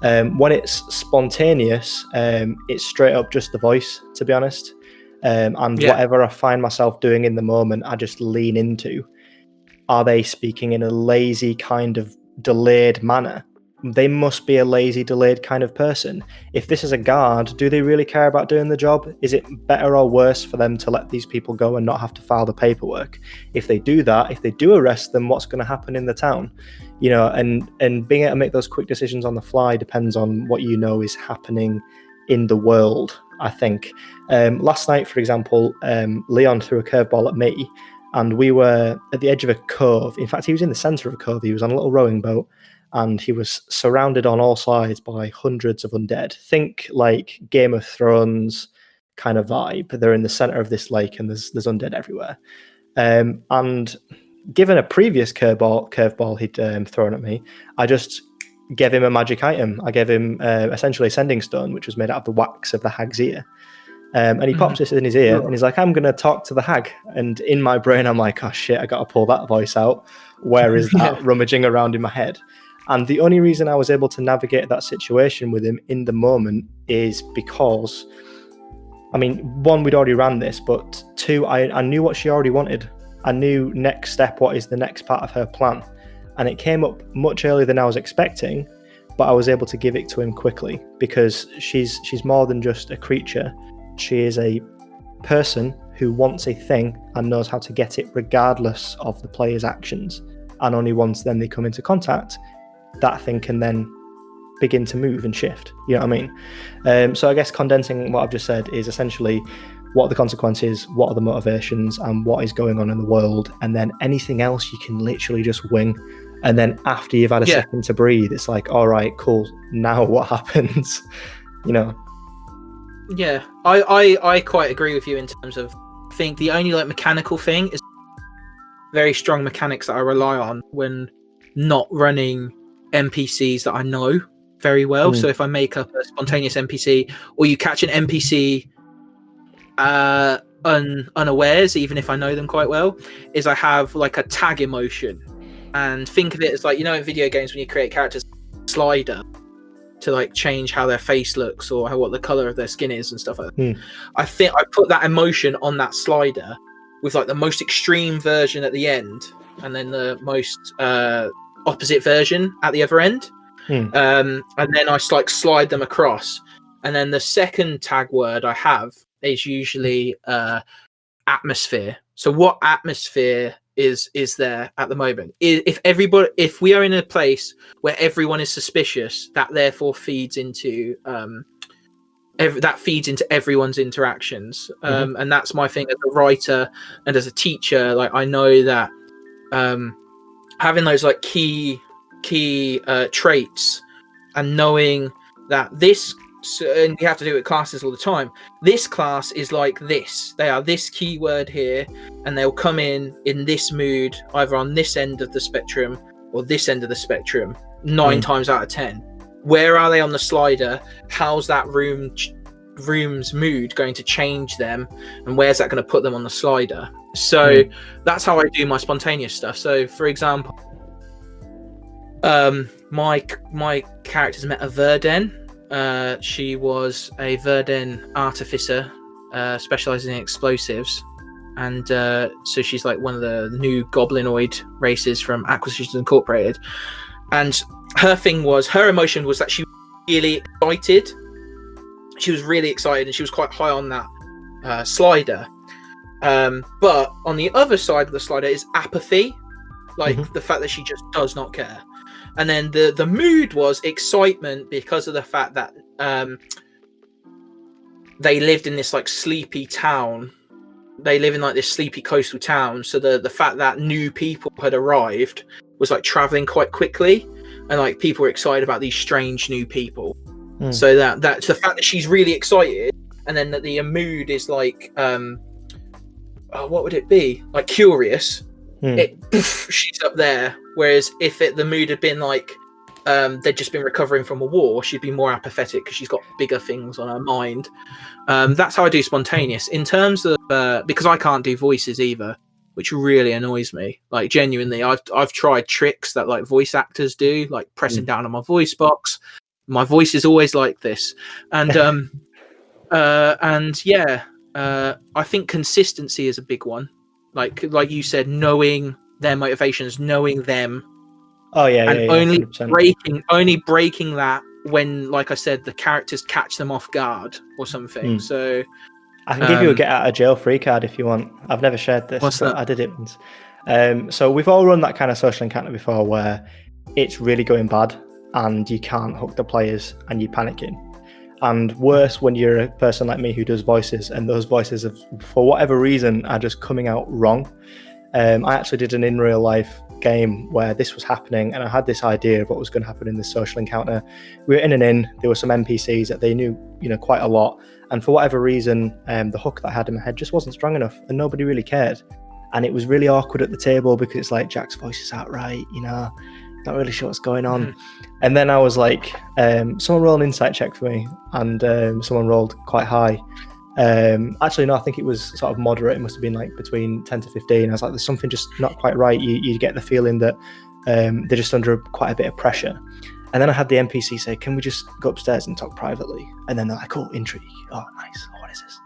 When it's spontaneous, it's straight up just the voice, to be honest. And whatever I find myself doing in the moment, I just lean into. Are they speaking in a lazy kind of delayed manner? They must be a lazy, delayed kind of person. If this is a guard, do they really care about doing the job? Is it better or worse for them to let these people go and not have to file the paperwork? If they do that, if they do arrest them, what's going to happen in the town? You know, and being able to make those quick decisions on the fly depends on what you know is happening in the world, I think. Last night, for example, Leon threw a curveball at me, and we were at the edge of a cove. In fact, he was in the centre of a cove. He was on a little rowing boat, and he was surrounded on all sides by hundreds of undead. Think like Game of Thrones kind of vibe. They're in the centre of this lake, and there's undead everywhere. And given a previous curveball he'd thrown at me, I just gave him a magic item. I gave him essentially a sending stone, which was made out of the wax of the hag's ear. And he pops this in his ear, and he's like, I'm going to talk to the hag. And in my brain, I'm like, oh shit, I got to pull that voice out. Where is that rummaging around in my head? And the only reason I was able to navigate that situation with him in the moment is because, I mean, one, we'd already ran this, but two, I knew what she already wanted. I knew next step, what is the next part of her plan. And it came up much earlier than I was expecting, but I was able to give it to him quickly because she's more than just a creature. She is a person who wants a thing and knows how to get it regardless of the player's actions. And only once then they come into contact, that thing can then begin to move and shift. You know what I mean? So I guess condensing what I've just said is essentially what are the consequences, what are the motivations, and what is going on in the world. And then anything else you can literally just wing. And then after you've had a second to breathe, it's like, all right, cool. Now what happens? You know? Yeah, I quite agree with you in terms of, I think the only like mechanical thing is very strong mechanics that I rely on when not running NPCs that I know very well. So if I make up a spontaneous NPC, or you catch an NPC unawares, even if I know them quite well, is I have like a tag emotion. And think of it as like, you know, in video games when you create characters, slider to like change how their face looks or what the color of their skin is and stuff like that. I think I put that emotion on that slider with like the most extreme version at the end, and then the most opposite version at the other end. And then I like slide them across. And then the second tag word I have is usually atmosphere. So what atmosphere is there at the moment? If we are in a place where everyone is suspicious, that therefore feeds into everyone's interactions. And that's my thing as a writer and as a teacher. Like I know that having those like key traits and knowing that this, and you have to do it with classes all the time, this class is like this, they are this keyword here, and they'll come in this mood either on this end of the spectrum or this end of the spectrum 9 times out of 10. Where are they on the slider? How's that room's mood going to change them, and where's that going to put them on the slider? So that's how I do my spontaneous stuff. So for example, my character's met a Verden. She was a Verden artificer, specializing in explosives, and so she's like one of the new goblinoid races from Acquisitions Incorporated. And her emotion was that she was really excited. She was really excited, and she was quite high on that slider. But on the other side of the slider is apathy, like the fact that she just does not care. And then the mood was excitement because of the fact that they lived in this like sleepy town. They live in like this sleepy coastal town. So the fact that new people had arrived was like traveling quite quickly, and like people were excited about these strange new people. So that's the fact that she's really excited, and then that the mood is like what would it be, like curious. She's up there. Whereas if the mood had been like they'd just been recovering from a war, she'd be more apathetic because she's got bigger things on her mind. That's how I do spontaneous. In terms of because I can't do voices either, which really annoys me. Like genuinely, I've tried tricks that like voice actors do, like pressing down on my voice box. My voice is always like this, and I think consistency is a big one. Like you said, knowing their motivations, knowing them. Only 100%. only breaking that when, like I said, the characters catch them off guard or something. So I can give you a get out of jail free card if you want. I've never shared this, but I did it once. So we've all run that kind of social encounter before where it's really going bad and you can't hook the players and you're panicking. And worse when you're a person like me who does voices and those voices have, for whatever reason, are just coming out wrong. I actually did an in real life game where this was happening, and I had this idea of what was going to happen in this social encounter. We were in an inn, there were some NPCs that they knew, quite a lot, and for whatever reason, the hook that I had in my head just wasn't strong enough, and nobody really cared. And it was really awkward at the table because it's like Jack's voice is outright, not really sure what's going on. And then I was like, someone roll an insight check for me, and someone rolled quite high. Actually, no, I think it was sort of moderate. It must have been like between 10 to 15. I was like, there's something just not quite right. You get the feeling that they're just under quite a bit of pressure. And then I had the NPC say, can we just go upstairs and talk privately? And then they're like, oh, intrigue. Oh, nice. Oh, what is this?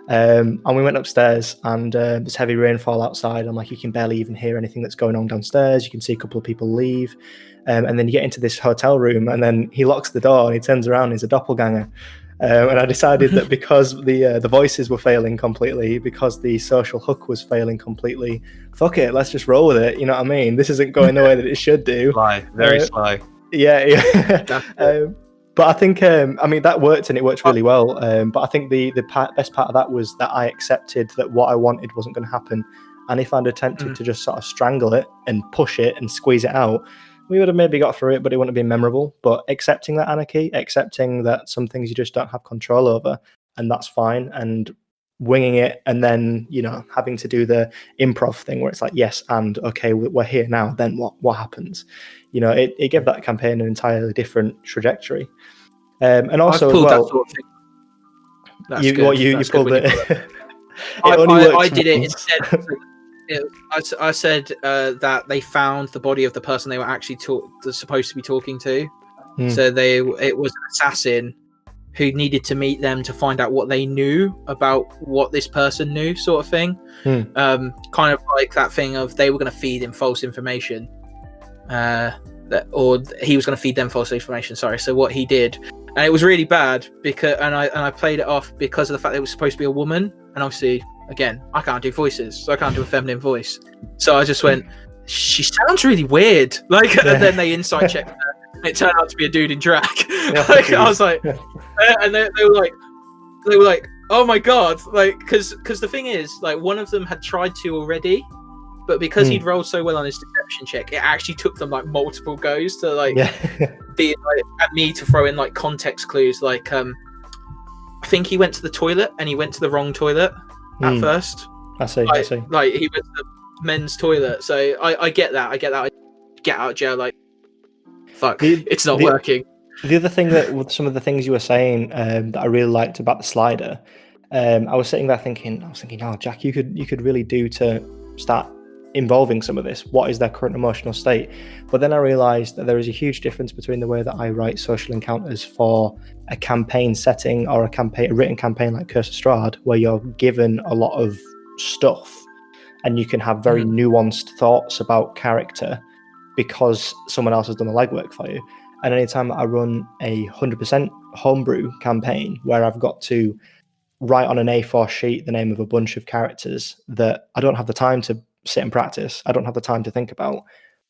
And we went upstairs, and there's heavy rainfall outside. I'm like, you can barely even hear anything that's going on downstairs. You can see a couple of people leave. And then you get into this hotel room, and then he locks the door and he turns around and he's a doppelganger. And I decided that because the voices were failing completely, because the social hook was failing completely, fuck it, let's just roll with it. You know what I mean? This isn't going the way that it should do. Sly, very sly. Yeah. But I think, that worked, and it worked really well. But I think the best part of that was that I accepted that what I wanted wasn't going to happen. And if I'd attempted to just sort of strangle it and push it and squeeze it out, we would have maybe got through it, but it wouldn't have been memorable. But accepting that anarchy, accepting that some things you just don't have control over, and that's fine, and winging it, and then, having to do the improv thing where it's like, yes, and okay, we're here now, then what happens? It gave that campaign an entirely different trajectory. And also, I've pulled as well, that sort of thing. That's you good. pulled it. I did it instead. I said that they found the body of the person they were actually supposed to be talking to. So it was an assassin who needed to meet them to find out what they knew about what this person knew, sort of thing. Kind of like that thing of they were going to feed him false information, or he was going to feed them false information. Sorry. So what he did, and it was really bad because, and I played it off because of the fact that it was supposed to be a woman, and obviously, again, I can't do voices, so I can't do a feminine voice. So I just went, she sounds really weird. And then they insight checked her, and it turned out to be a dude in drag. I was like, and they were like, oh my god, because the thing is, one of them had tried to already, but because he'd rolled so well on his deception check, it actually took them multiple goes to be at me to throw in context clues. I think he went to the toilet and he went to the wrong toilet at first. I see. He went to the men's toilet. So I get that. I get get out of jail. Fuck, it's not working. The other thing that with some of the things you were saying that I really liked about the slider, I was sitting there thinking, oh, Jack, you could really do to start involving some of this. What is their current emotional state? But then I realized that there is a huge difference between the way that I write social encounters for a campaign setting or a written campaign like Curse of Strahd, where you're given a lot of stuff and you can have very nuanced thoughts about character because someone else has done the legwork for you. And anytime I run a 100% homebrew campaign where I've got to write on an A4 sheet the name of a bunch of characters that I don't have the time to sit and practice, I don't have the time to think about,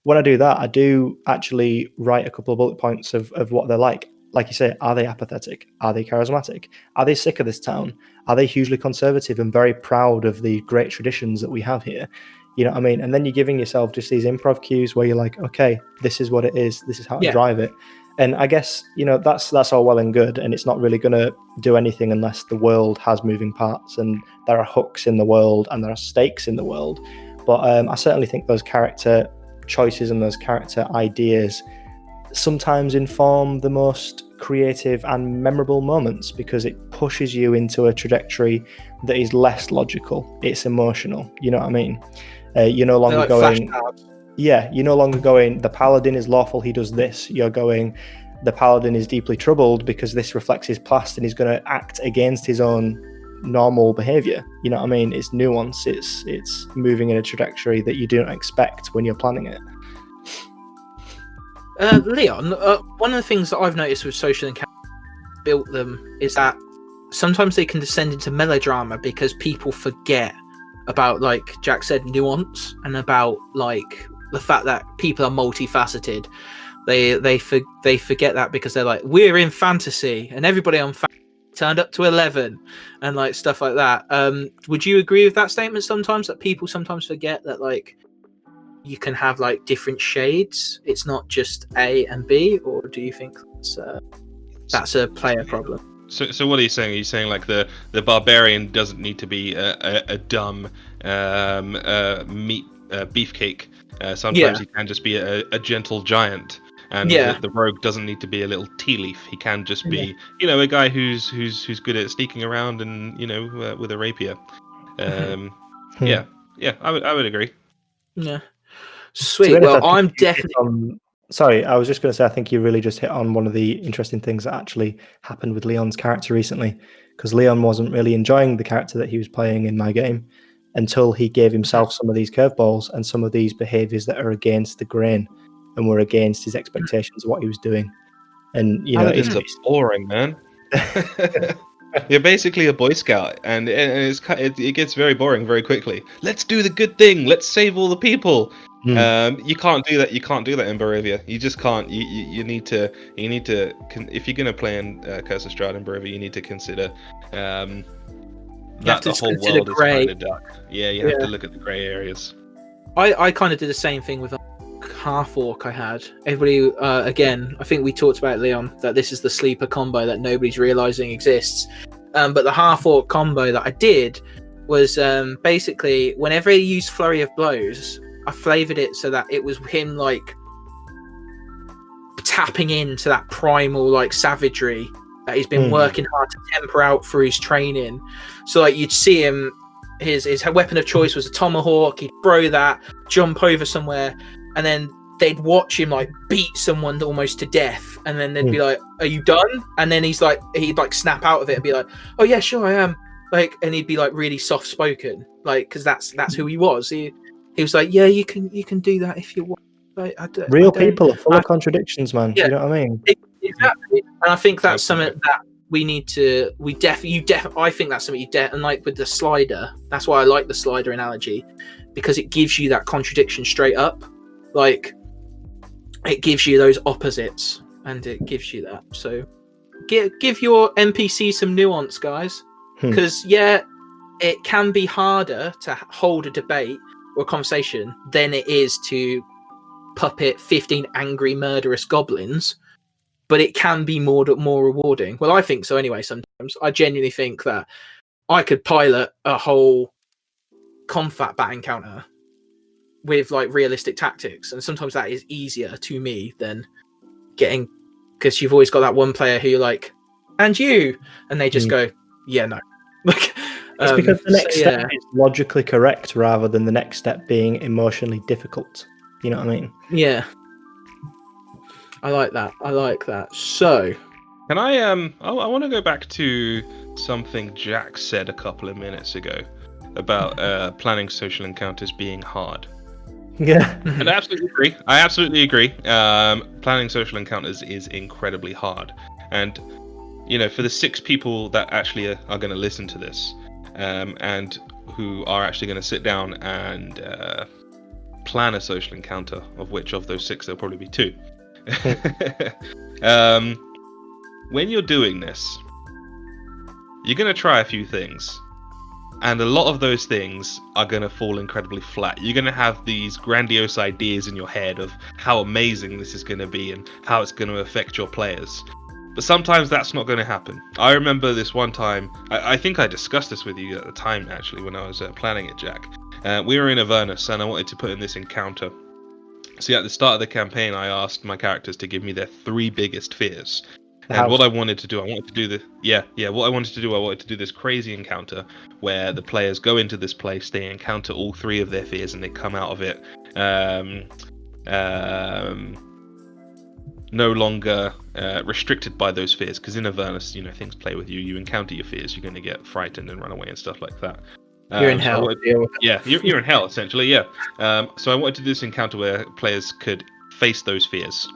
when I do that, I do actually write a couple of bullet points of what they're like. Like you say, are they apathetic? Are they charismatic? Are they sick of this town? Are they hugely conservative and very proud of the great traditions that we have here? You know what I mean? And then you're giving yourself just these improv cues where you're like, okay, this is what it is. This is how to drive it. And I guess, that's all well and good. And it's not really going to do anything unless the world has moving parts and there are hooks in the world and there are stakes in the world. But I certainly think those character choices and those character ideas sometimes inform the most creative and memorable moments because it pushes you into a trajectory that is less logical. It's emotional. You know what I mean? You're no longer going, you're no longer going, the paladin is lawful, he does this. You're going, the paladin is deeply troubled because this reflects his past and he's going to act against his own normal behavior. You know what I mean? It's nuance. It's moving in a trajectory that you don't expect when you're planning it. Leon, one of the things that I've noticed with social encounters built them is that sometimes they can descend into melodrama because people forget about, like Jack said, nuance, and about like the fact that people are multifaceted. They forget that because they're like, we're in fantasy and everybody on fantasy turned up to 11 and like stuff like that. Would you agree with that statement sometimes, that people sometimes forget that like you can have like different shades, it's not just A and B? Or do you think that's a player problem? So what are you saying? Are you saying like the barbarian doesn't need to be a dumb beefcake? Sometimes he can just be a gentle giant, and the rogue doesn't need to be a little tea leaf. He can just be, a guy who's good at sneaking around and with a rapier. I would agree. Yeah. Sweet. Well, I'm definitely. Sorry, I was just going to say, I think you really just hit on one of the interesting things that actually happened with Leon's character recently, because Leon wasn't really enjoying the character that he was playing in my game until he gave himself some of these curveballs and some of these behaviors that are against the grain and were against his expectations of what he was doing. And it's boring, man. You're basically a Boy Scout, and it gets very boring very quickly. Let's do the good thing. Let's save all the people. You can't do that. You can't do that in Barovia. You just can't. You need to. If you're gonna play in Curse of Strahd in Barovia, you need to consider that the whole world is kind of dark. Yeah, you have to look at the grey areas. I kind of did the same thing with half orc I had. Everybody, again, I think we talked about, Leon, that this is the sleeper combo that nobody's realizing exists. But the half orc combo that I did was basically whenever he used flurry of blows, I flavored it so that it was him like tapping into that primal like savagery that he's been working hard to temper out through his training. So like you'd see him, his weapon of choice was a tomahawk. He'd throw that, jump over somewhere, and then they'd watch him like beat someone almost to death, and then they'd be like, "Are you done?" And then he'd like snap out of it and be like, "Oh yeah, sure, I am." Like, and he'd be like really soft spoken, like, because that's who he was. He was like, "Yeah, you can do that if you want." Like, Real people are full of contradictions, man. Yeah, you know what I mean? Exactly. And I think that's something that we need to. I think that's something and like with the slider, that's why I like the slider analogy, because it gives you that contradiction straight up. Like, it gives you those opposites, and it gives you that. So, give your NPC some nuance, guys, because it can be harder to hold a debate or a conversation than it is to puppet 15 angry murderous goblins, but it can be more rewarding. Well, I think so anyway. Sometimes I genuinely think that I could pilot a whole combat bat encounter with like realistic tactics, and sometimes that is easier to me than getting, because you've always got that one player who you're like, and they just go, yeah, no. Like, it's because the next step is logically correct rather than the next step being emotionally difficult. You know what I mean? Yeah. I like that. So, can I want to go back to something Jack said a couple of minutes ago about planning social encounters being hard. Yeah. And I absolutely agree. Planning social encounters is incredibly hard. And, for the 6 people that actually are going to listen to this, and who are actually going to sit down and plan a social encounter, of which of those 6 there'll probably be 2. When you're doing this, you're going to try a few things. And a lot of those things are going to fall incredibly flat. You're going to have these grandiose ideas in your head of how amazing this is going to be and how it's going to affect your players. But sometimes that's not going to happen. I remember this one time, I think I discussed this with you at the time, actually, when I was planning it, Jack. We were in Avernus, and I wanted to put in this encounter. So at the start of the campaign, I asked my characters to give me their 3 biggest fears. And what I wanted to do, I wanted to do this crazy encounter where the players go into this place, they encounter all 3 of their fears, and they come out of it no longer restricted by those fears. Because in Avernus, things play with you. You encounter your fears, you're going to get frightened and run away and stuff like that. You're in hell. You're in hell, essentially, yeah. So I wanted to do this encounter where players could face those fears.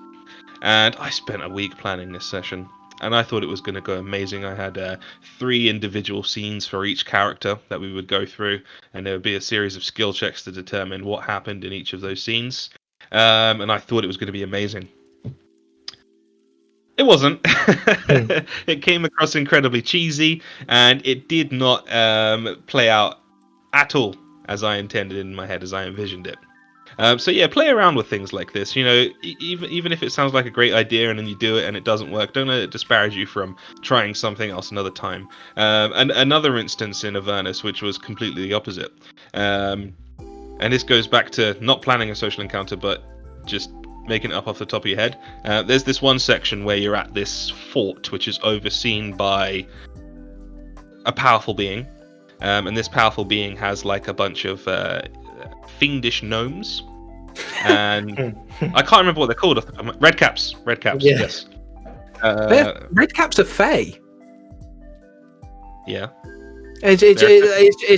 And I spent a week planning this session, and I thought it was going to go amazing. I had 3 individual scenes for each character that we would go through, and there would be a series of skill checks to determine what happened in each of those scenes. And I thought it was going to be amazing. It wasn't. It came across incredibly cheesy, and it did not play out at all as I intended in my head, as I envisioned it. So yeah, play around with things like this. Even if it sounds like a great idea and then you do it and it doesn't work, don't let it disparage you from trying something else another time. And another instance in Avernus, which was completely the opposite. And this goes back to not planning a social encounter, but just making it up off the top of your head. There's this one section where you're at this fort, which is overseen by a powerful being. And this powerful being has like a bunch of fiendish gnomes, and I can't remember what they're called. Red caps, yes. Red caps are fey. Yeah. It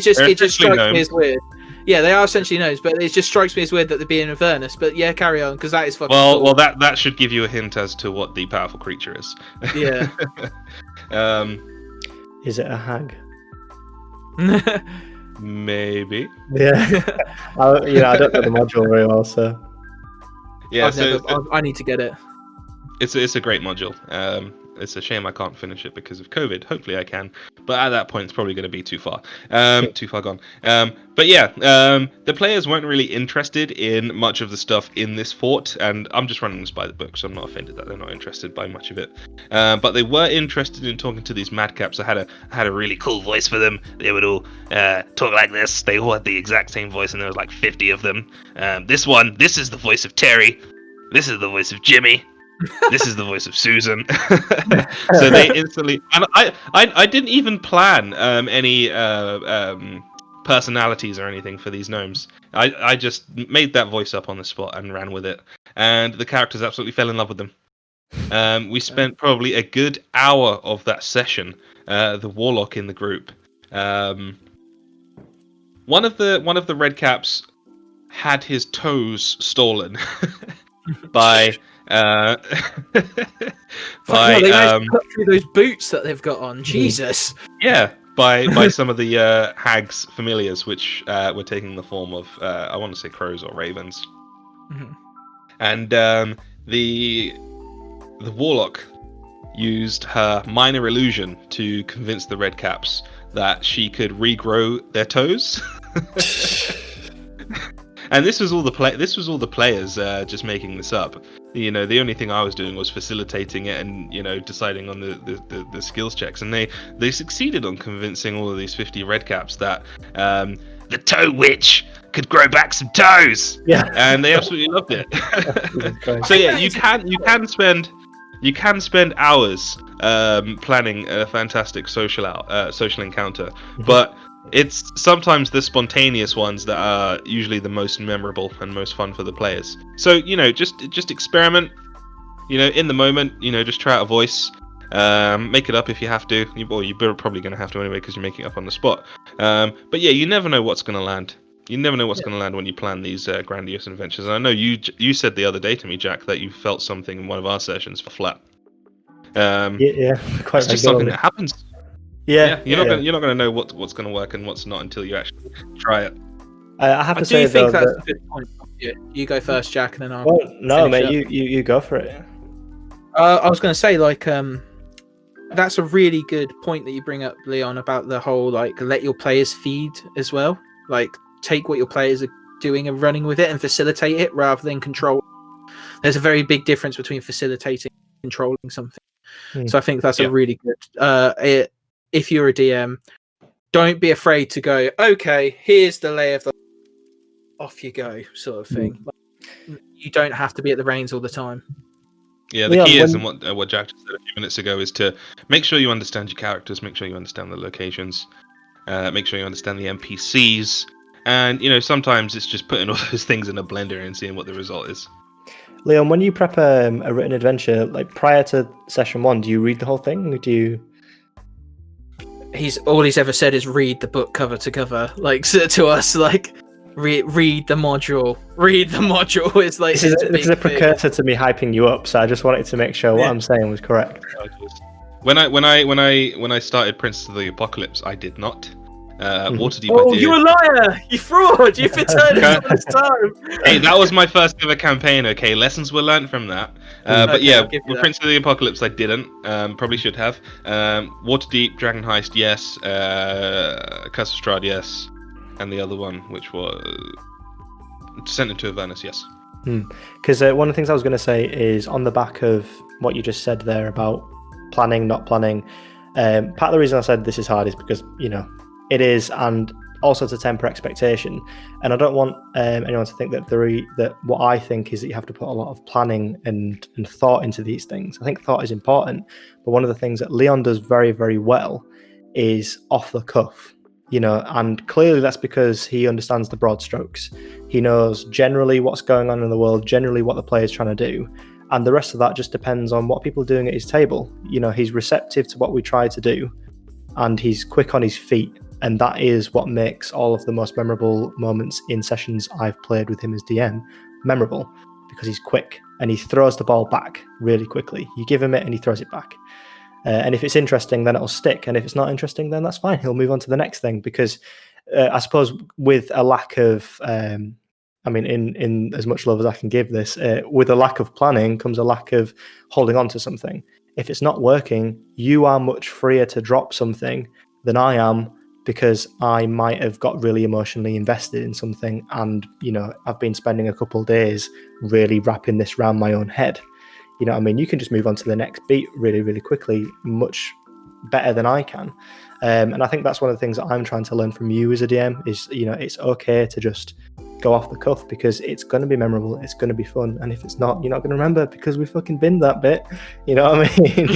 just strikes me as weird. Yeah, they are essentially gnomes, but it just strikes me as weird that they're being Avernus. But yeah, carry on, because that is fucking cool. Well, that should give you a hint as to what the powerful creature is. Yeah. Is it a hag? Maybe. Yeah. I don't know the module very well, so. Yeah, I need to get it. It's a great module. It's a shame I can't finish it because of COVID. Hopefully I can, but at that point it's probably going to be too far gone. But yeah, the players weren't really interested in much of the stuff in this fort, and I'm just running this by the book, so I'm not offended that they're not interested by much of it. But they were interested in talking to these madcaps. I had a really cool voice for them. They would all talk like this. They all had the exact same voice, and there was like 50 of them. This is the voice of Terry. This is the voice of Jimmy. This is the voice of Susan. So they instantly, and I didn't even plan any personalities or anything for these gnomes. I just made that voice up on the spot and ran with it, and the characters absolutely fell in love with them. We spent probably a good hour of that session, the warlock in the group. One of the red caps had his toes stolen by They cut through those boots that they've got on. Jesus. Yeah, by some of the hags familiars, which were taking the form of I want to say crows or ravens. Mm-hmm. And the warlock used her minor illusion to convince the red caps that she could regrow their toes. And this was all the players just making this up. The only thing I was doing was facilitating it and deciding on the skills checks, and they succeeded on convincing all of these 50 redcaps that the toe witch could grow back some toes. Yeah, and they absolutely loved it. So yeah, you can spend hours planning a fantastic social encounter, but it's sometimes the spontaneous ones that are usually the most memorable and most fun for the players. So just experiment. In the moment, just try out a voice. Make it up if you have to. You're probably going to have to anyway because you're making it up on the spot. But yeah, you never know what's going to land. You never know what's going to land when you plan these grandiose adventures. And I know you said the other day to me, Jack, that you felt something in one of our sessions for flat. Quite it's just something that happens. Yeah, you're not going to know what's going to work and what's not until you actually try it. I have I to do say think though that's that, a good point. You go first, Jack, and then I'll. well, no, finish mate, up. you go for it. I was going to say, like, that's a really good point that you bring up, Leon, about the whole like let your players feed as well. Like, take what your players are doing and running with it and facilitate it rather than control. There's a very big difference between facilitating and controlling something. So I think that's a really good. If you're a DM, don't be afraid to go, okay, here's the lay of the off you go, sort of thing. Like, you don't have to be at the reins all the time. Yeah, the key is, and what Jack just said a few minutes ago, is to make sure you understand your characters, make sure you understand the locations, make sure you understand the NPCs, and sometimes it's just putting all those things in a blender and seeing what the result is. Leon, when you prep a written adventure, like prior to session 1, do you read the whole thing? Do you? All he's ever said is read the book cover to cover, like to us, like read the module. Read the module. It's like This is a precursor to me hyping you up, so I just wanted to make sure what I'm saying was correct. When I started Prince of the Apocalypse, I did not. Waterdeep. Oh, you're a liar! You fraud! You've been turning all this time. Hey, that was my first ever campaign. Okay, lessons were learned from that. But yeah, with Prince of the Apocalypse, I didn't. Probably should have. Waterdeep, Dragon Heist, yes. Curse of Strahd, yes. And the other one, which was Descent into Avernus, yes. Because one of the things I was going to say is on the back of what you just said there about planning, not planning. Part of the reason I said this is hard is because it is, and also to temper expectation. And I don't want anyone to think that what I think is that you have to put a lot of planning and thought into these things. I think thought is important, but one of the things that Leon does very, very well is off the cuff. And clearly that's because he understands the broad strokes. He knows generally what's going on in the world, generally what the player's trying to do, and the rest of that just depends on what people are doing at his table. He's receptive to what we try to do, and he's quick on his feet, and that is what makes all of the most memorable moments in sessions I've played with him as DM memorable, because he's quick and he throws the ball back really quickly. You give him it and he throws it back. And if it's interesting, then it'll stick. And if it's not interesting, then that's fine. He'll move on to the next thing. Because I suppose with a lack of, in as much love as I can give this, with a lack of planning comes a lack of holding on to something. If it's not working, you are much freer to drop something than I am, because I might have got really emotionally invested in something. And, I've been spending a couple of days really wrapping this around my own head. You can just move on to the next beat really, really quickly, much better than I can. And I think that's one of the things that I'm trying to learn from you as a DM is, it's okay to just go off the cuff, because it's going to be memorable, it's going to be fun. And if it's not, you're not going to remember, because we fucking binned that bit. You know what I mean?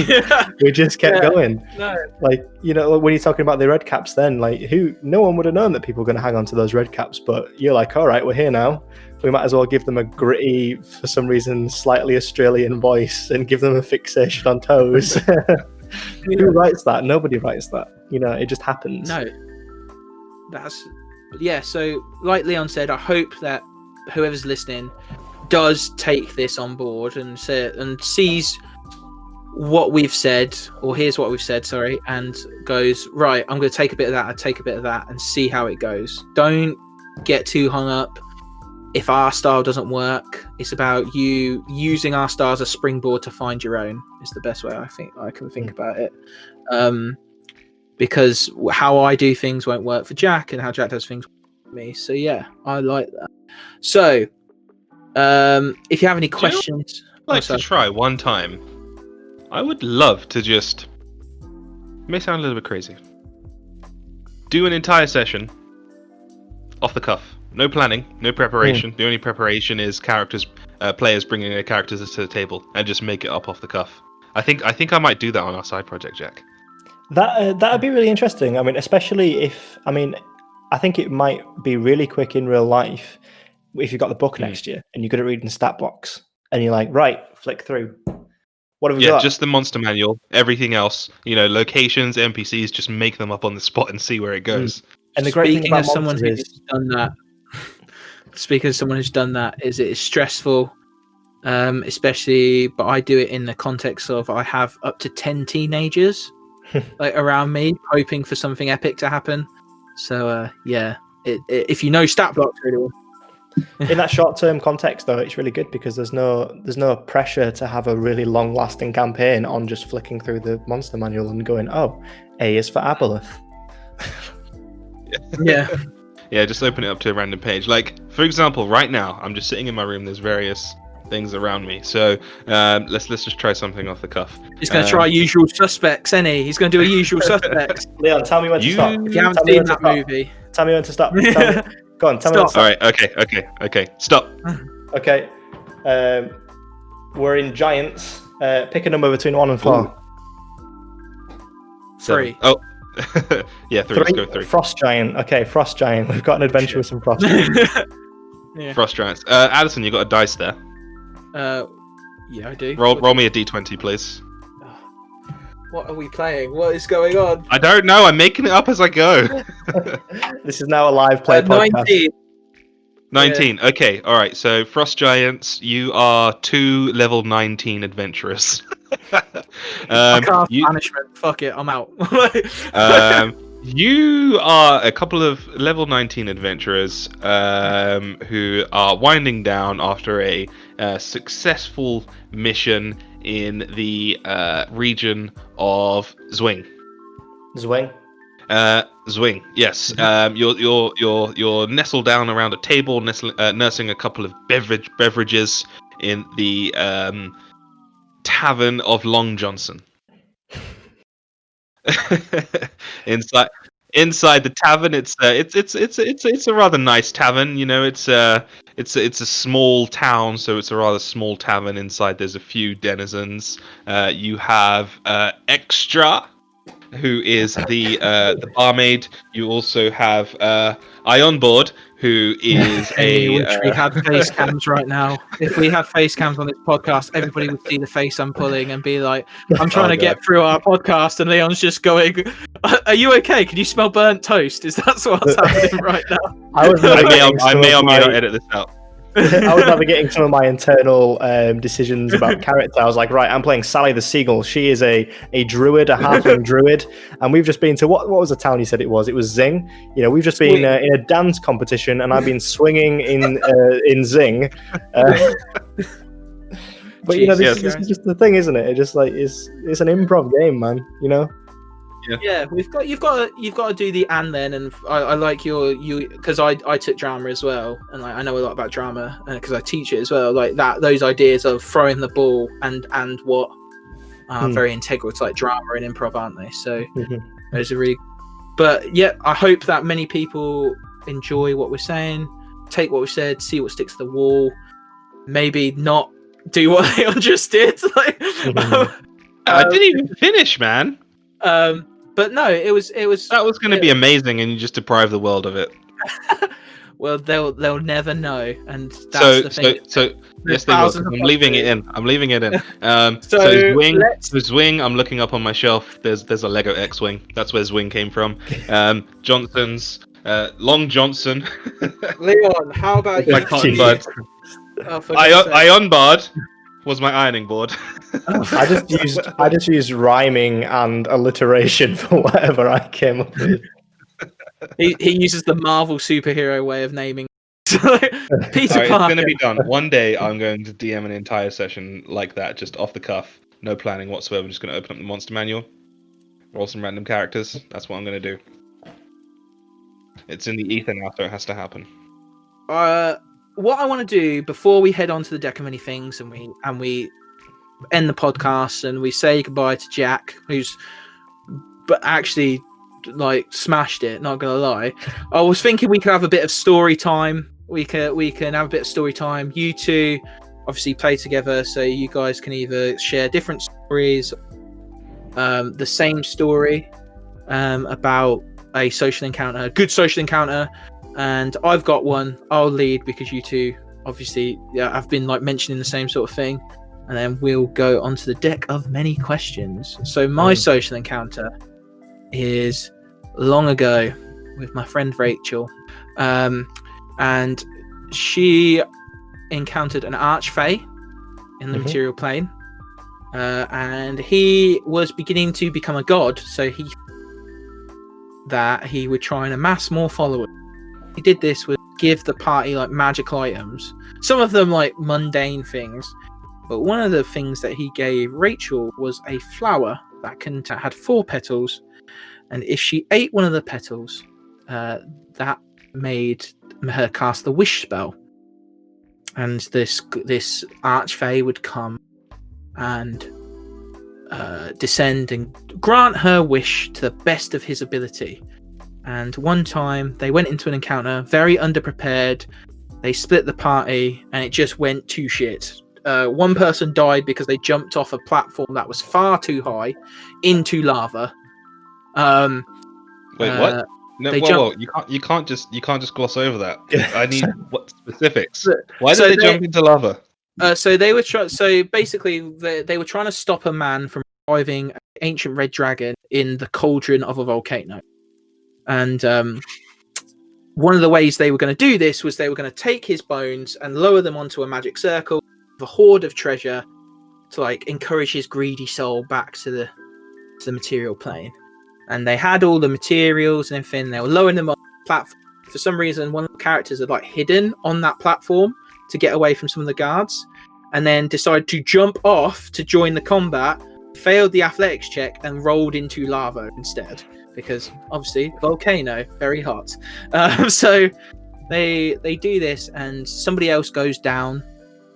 We just kept going. No. Like, when you're talking about the red caps then, like no one would have known that people were going to hang on to those red caps, but you're like, all right, we're here now. We might as well give them a gritty, for some reason, slightly Australian voice and give them a fixation on toes. Who writes that? Nobody writes that. It just happens. No. So like Leon said, I hope that whoever's listening does take this on board and sees what we've said, or hears what we've said, and goes, right, I'm going to take a bit of that, I take a bit of that, and see how it goes. Don't get too hung up if our style doesn't work. It's about you using our style as a springboard to find your own. Is the best way I think I can think about it. Because how I do things won't work for Jack, and how Jack does things for me. So yeah, I like that. So if you have any questions, I'd like to try one time. I would love to just, it may sound a little bit crazy, do an entire session off the cuff. No planning, no preparation. The only preparation is players bringing their characters to the table, and just make it up off the cuff. I think I might do that on our side project, Jack. That'd be really interesting. Especially if, I think it might be really quick in real life if you've got the book next year and you're good at reading stat blocks, and you're like, right, flick through. What have we got? Yeah, just the monster manual. Everything else, locations, NPCs, just make them up on the spot and see where it goes. And the great thing about someone who's done that. Speaking as someone who's done that, it is stressful, especially. But I do it in the context of I have up to 10 teenagers like around me, hoping for something epic to happen. So yeah, if you know stat blocks really well. In that short-term context, though, it's really good because there's no pressure to have a really long-lasting campaign on just flicking through the monster manual and going, oh, A is for Aboleth. Yeah. Yeah, just open it up to a random page. Like, for example, right now, I'm just sitting in my room. There's various things around me. So let's just try something off the cuff. He's going to try Usual Suspects, isn't he? He's going to do a Usual Suspects. Leon, tell me when to stop. If you haven't seen that movie. Tell me when to stop. Go on, tell me when to stop. All right, okay. Stop. Okay. We're in Giants. Pick a number between 1 and 4. 3. Oh. Yeah, 3. Let's go 3. Frost Giant. Okay, Frost Giant. We've got an adventure with some Frost Giants. Yeah. Frost Giants. Adderson, you got a dice there. Yeah, I do. Roll me a d20, please. What are we playing? What is going on? I don't know. I'm making it up as I go. This is now a live play podcast. 19. 19. Yeah. Okay. All right. So Frost Giants, you are 2 level 19 adventurers. I cast banishment. Fuck it. I'm out. You are a couple of level 19 adventurers who are winding down after a successful mission in the region of Zwing. Zwing. Zwing, yes. You're nestled down around a table, nursing a couple of beverages in the Tavern of Long Johnson. Inside the tavern, it's a rather nice tavern. You know, it's a small town, so it's a rather small tavern. Inside, there's a few denizens. You have Extra, who is the barmaid. You also have Ionboard, who is I wish we had face cams right now. If we had face cams on this podcast, everybody would see the face I'm pulling and be like, I'm trying to get through our podcast, and Leon's just going, are you okay? Can you smell burnt toast? Is that what's happening right now? I may or may not edit this out. I was navigating some of my internal decisions about character. I was like, right, I'm playing Sally the Seagull. She is a druid, a halfling druid, and we've just been to what was the town you said it was? It was Zing. You know, we've just been in a dance competition, and I've been swinging in Zing. But you know, this is just the thing, isn't it? It just like it's an improv game, man. You know. Yeah, you've got to do the and then, and I like you because I took drama as well, and like I know a lot about drama because I teach it as well. Like those ideas of throwing the ball and what are very integral to like drama and improv, aren't they? So those are really. But yeah, I hope that many people enjoy what we're saying, take what we said, see what sticks to the wall, maybe not do what Leon just did. I didn't even finish, man. But no, it was that was going to be amazing, and you just deprive the world of it. Well, they'll never know, and that's the thing. So yes, they will. I'm leaving it in. So Zwing, I'm looking up on my shelf. There's a Lego X-wing. That's where Zwing came from. Johnson's Long Johnson. Leon, how about you? My cotton buds. Ionboard was my ironing board. I just used rhyming and alliteration for whatever I came up with. He uses the Marvel superhero way of naming. Peter Parker. It's going to be done. One day I'm going to DM an entire session like that, just off the cuff, no planning whatsoever. I'm just going to open up the monster manual, roll some random characters. That's what I'm going to do. It's in the ether now, so it has to happen. What I want to do before we head on to the deck of many things and we end the podcast and we say goodbye to Jack, who's actually like smashed it, not gonna lie. I was thinking we could have a bit of story time. We can have a bit of story time. You two obviously play together, so you guys can either share different stories, the same story about a social encounter, a good social encounter. And I've got one. I'll lead because you two obviously have been like mentioning the same sort of thing, and then we'll go on to the deck of many questions. So my social encounter is long ago with my friend Rachel, and she encountered an archfey in the material plane, and he was beginning to become a god, so he would try and amass more followers. he did this was give the party like magical items. Some of them like mundane things, but one of the things that he gave Rachel was a flower that had 4 petals, and if she ate one of the petals, that made her cast the wish spell, and this archfey would come and descend and grant her wish to the best of his ability. And one time they went into an encounter very underprepared. They split the party and it just went to shit. One person died because they jumped off a platform that was far too high into lava. Wait, what? No, whoa. You can't just gloss over that. I need what specifics. Why did they jump into lava? So they were basically they were trying to stop a man from reviving an ancient red dragon in the cauldron of a volcano. And one of the ways they were going to do this was they were going to take his bones and lower them onto a magic circle with a hoard of treasure to like encourage his greedy soul back to the material plane. And they had all the materials and everything. They were lowering them on the platform. For some reason, one of the characters had like hidden on that platform to get away from some of the guards, and then decided to jump off to join the combat, failed the athletics check, and rolled into lava instead. Because obviously volcano, very hot. So they do this, and somebody else goes down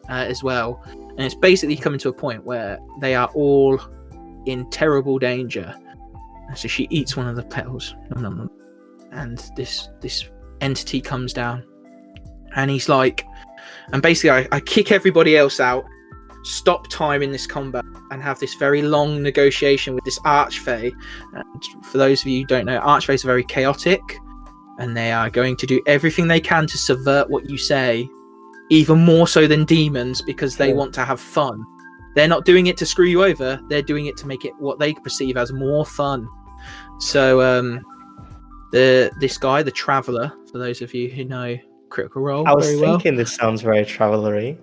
as well, and it's basically coming to a point where they are all in terrible danger. And so she eats one of the petals, and this entity comes down, and he's like, and basically I kick everybody else out, stop time in this combat, and have this very long negotiation with this archfey. And for those of you who don't know, archfeys are very chaotic, and they are going to do everything they can to subvert what you say, even more so than demons, because they want to have fun. They're not doing it to screw you over, they're doing it to make it what they perceive as more fun. So this guy, the Traveller, for those of you who know Critical Role I was very well, thinking this sounds very Traveller-y.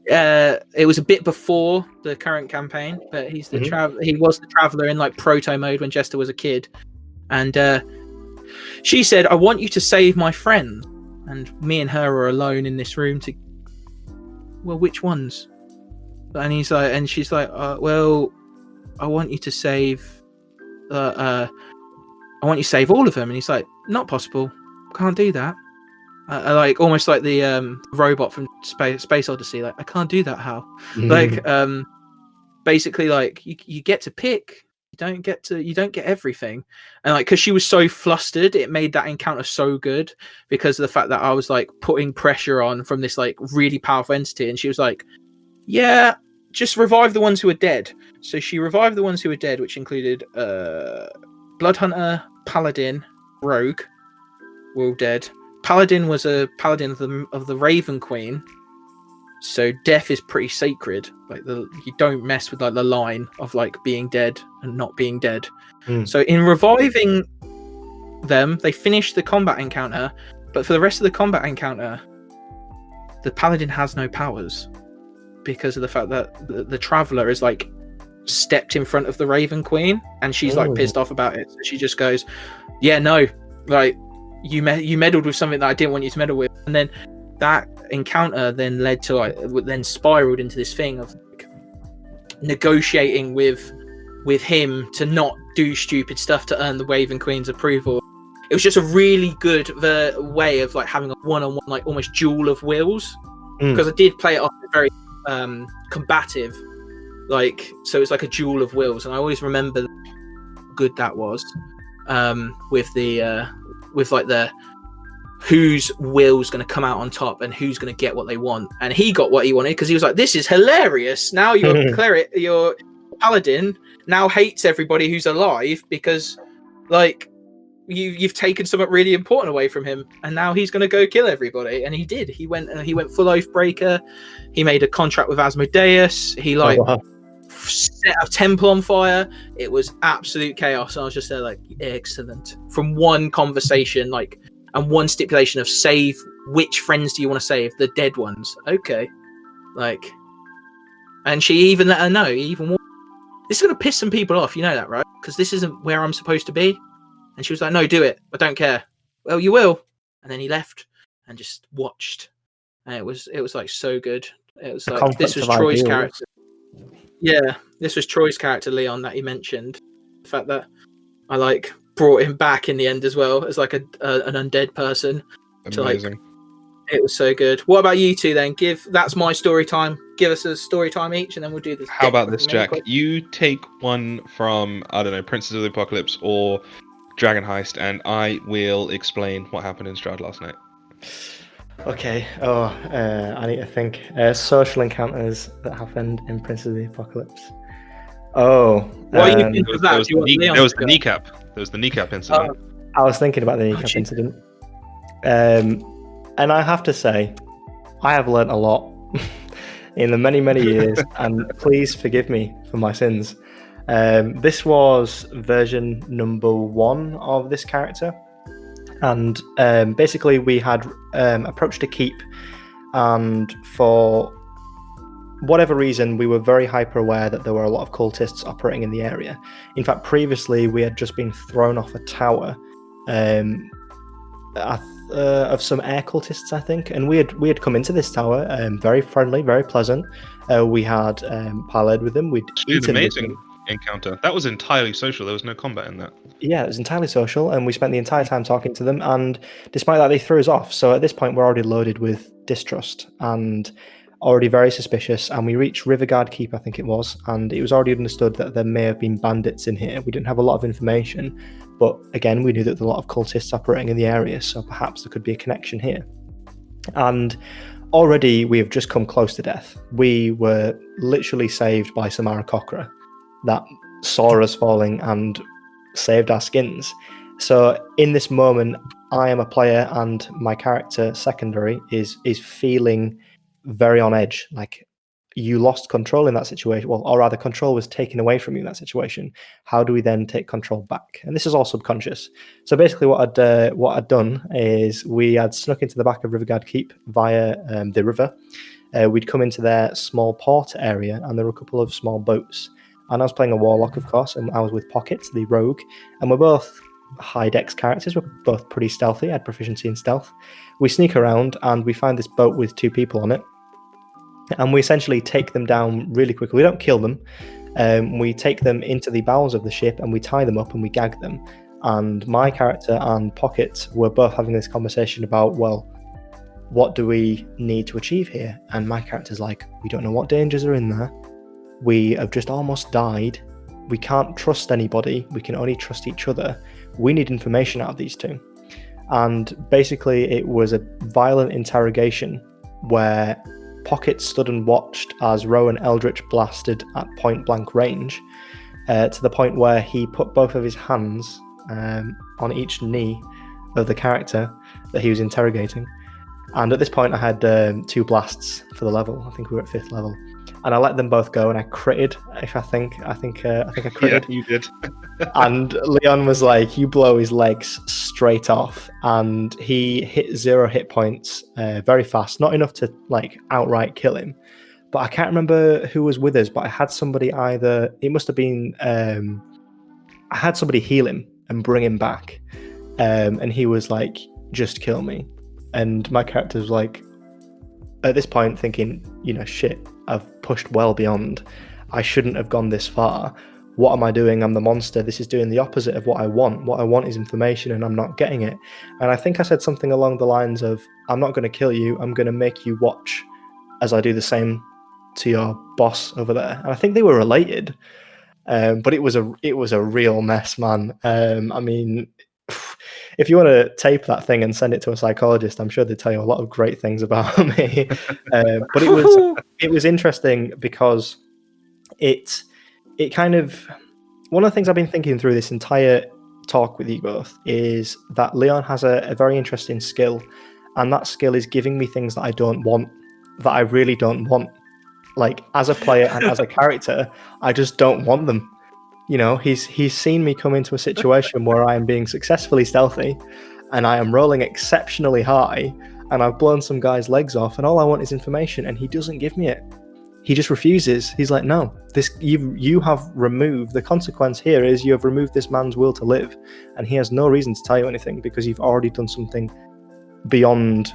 it was a bit before the current campaign, but he's the he was the Traveller in like proto mode when Jester was a kid. And she said, I want you to save my friend. And me and her are alone in this room well, which ones? And he's like, and she's like, well, I want you to save I want you to save all of them. And he's like, not possible, can't do that. Like almost like the robot from Space Odyssey, like, I can't do that, how? Like basically like you get to pick, you don't get everything. And like, because she was so flustered, it made that encounter so good because of the fact that I was like putting pressure on from this like really powerful entity, and she was like, yeah, just revive the ones who are dead. So she revived the ones who were dead, which included Bloodhunter, Paladin, Rogue, were all dead. Paladin was a paladin of the Raven Queen, so death is pretty sacred. Like you don't mess with like the line of like being dead and not being dead. So in reviving them, they finished the combat encounter, but for the rest of the combat encounter, the paladin has no powers because of the fact that the Traveller is like stepped in front of the Raven Queen, and she's like pissed off about it. So she just goes, yeah, no, like you meddled with something that I didn't want you to meddle with. And then that encounter then led to like, then spiraled into this thing of like, negotiating with him to not do stupid stuff to earn the Raven Queen's approval. It was just a really good way of like having a one-on-one, like almost duel of wills, because I did play it off very combative, like, so it's like a duel of wills, and I always remember how good that was, with like the whose will's going to come out on top and who's going to get what they want. And he got what he wanted because he was like, this is hilarious, now your cleric, your paladin now hates everybody who's alive because like you've taken something really important away from him, and now he's going to go kill everybody. And he did. He went full Oathbreaker. He made a contract with Asmodeus. He like set a temple on fire. It was absolute chaos. I was just there like, excellent. From one conversation, like, and one stipulation of save, which friends do you want to save? The dead ones. Okay. Like, and she even let her know, this is going to piss some people off, you know that, right? Because this isn't where I'm supposed to be. And she was like, no, do it. I don't care. Well, you will. and then he left and just watched, and it was like so good. It was A like conflict this was of Troy's ideals. character. Yeah, this was Troy's character Leon that he mentioned. The fact that I like brought him back in the end as well as like an undead person. Amazing. It was so good. What about you two then? That's my story time. Give us a story time each, and then we'll do this. How about this, Jack? You take one from, I don't know, Princess of the Apocalypse or Dragon Heist, and I will explain what happened in Stroud last night. Okay. I need to think. Social encounters that happened in Princess of the Apocalypse. Why you think of that? There was the kneecap. There was the kneecap incident. I was thinking about the kneecap incident. And I have to say, I have learnt a lot in the many, many years, and please forgive me for my sins. This was version number 1 of this character, and basically we had approached a keep, and for whatever reason we were very hyper aware that there were a lot of cultists operating in the area. In fact, previously we had just been thrown off a tower of some air cultists, I think, and we had come into this tower, very friendly, very pleasant. We had parlayed with them. We'd eaten An with them. amazing encounter. That was entirely social. There was no combat in that. Yeah, it was entirely social, and we spent the entire time talking to them, and despite that they threw us off. So at this point we're already loaded with distrust and already very suspicious, and we reached Riverguard Keep, I think it was, and it was already understood that there may have been bandits in here. We didn't have a lot of information, but again we knew that there were a lot of cultists operating in the area, so perhaps there could be a connection here. And already we have just come close to death. We were literally saved by Samara Cochra that saw us falling and saved our skins. So in this moment I am a player, and my character secondary is feeling very on edge. Like, you lost control in that situation, well, or rather control was taken away from you in that situation. How do we then take control back? And this is all subconscious. So basically what I'd done is we had snuck into the back of Riverguard Keep via the river. We'd come into their small port area, and there were a couple of small boats, and I was playing a warlock, of course, and I was with Pocket, the rogue, and we're both high dex characters. We're both pretty stealthy. I had proficiency in stealth. We sneak around and we find this boat with 2 people on it, and we essentially take them down really quickly. We don't kill them. We take them into the bowels of the ship and we tie them up and we gag them. And my character and Pocket were both having this conversation about, well, what do we need to achieve here? And my character's like, we don't know what dangers are in there. We have just almost died. We can't trust anybody. We can only trust each other. We need information out of these 2. And basically it was a violent interrogation where Pocket stood and watched as Rowan Eldritch blasted at point blank range, to the point where he put both of his hands on each knee of the character that he was interrogating. And at this point I had 2 blasts for the level. I think we were at 5th level. And I let them both go, and I critted. I think I critted. Yeah, you did. And Leon was like, you blow his legs straight off, and he hit 0 hit points very fast. Not enough to like outright kill him, but I can't remember who was with us, but I had somebody it must have been I had somebody heal him and bring him back, and he was like, just kill me. And my character was like, at this point thinking, shit, I've pushed well beyond. I shouldn't have gone this far. What am I doing? I'm the monster. This is doing the opposite of what I want. What I want is information, and I'm not getting it. And I think I said something along the lines of, I'm not going to kill you. I'm going to make you watch as I do the same to your boss over there. And I think they were related. But it was a real mess, man. I mean, if you want to tape that thing and send it to a psychologist, I'm sure they'd tell you a lot of great things about me. But it was interesting because it kind of, one of the things I've been thinking through this entire talk with you both is that Leon has a very interesting skill, and that skill is giving me things that I don't want, that I really don't want. Like, as a player and as a character, I just don't want them. He's seen me come into a situation where I am being successfully stealthy and I am rolling exceptionally high, and I've blown some guy's legs off, and all I want is information, and he doesn't give me it. He just refuses. He's like, no, you have removed, the consequence here is you have removed this man's will to live, and he has no reason to tell you anything because you've already done something beyond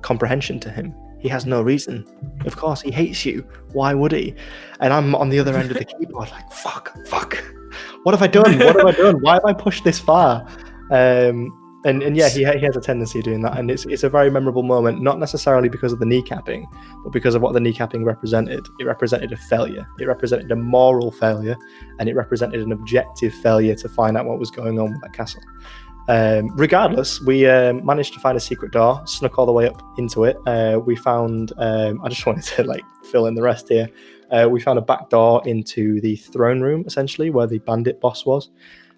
comprehension to him. He has no reason. Of course, he hates you. Why would he? And I'm on the other end of the keyboard, like, fuck. What have I done? Why have I pushed this far? And yeah, he has a tendency of doing that, and it's a very memorable moment, not necessarily because of the kneecapping, but because of what the kneecapping represented. It represented a failure. It represented a moral failure, and it represented an objective failure to find out what was going on with that castle. Regardless, we managed to find a secret door, snuck all the way up into it. We found, I just wanted to like fill in the rest here. We found a back door into the throne room, essentially, where the bandit boss was.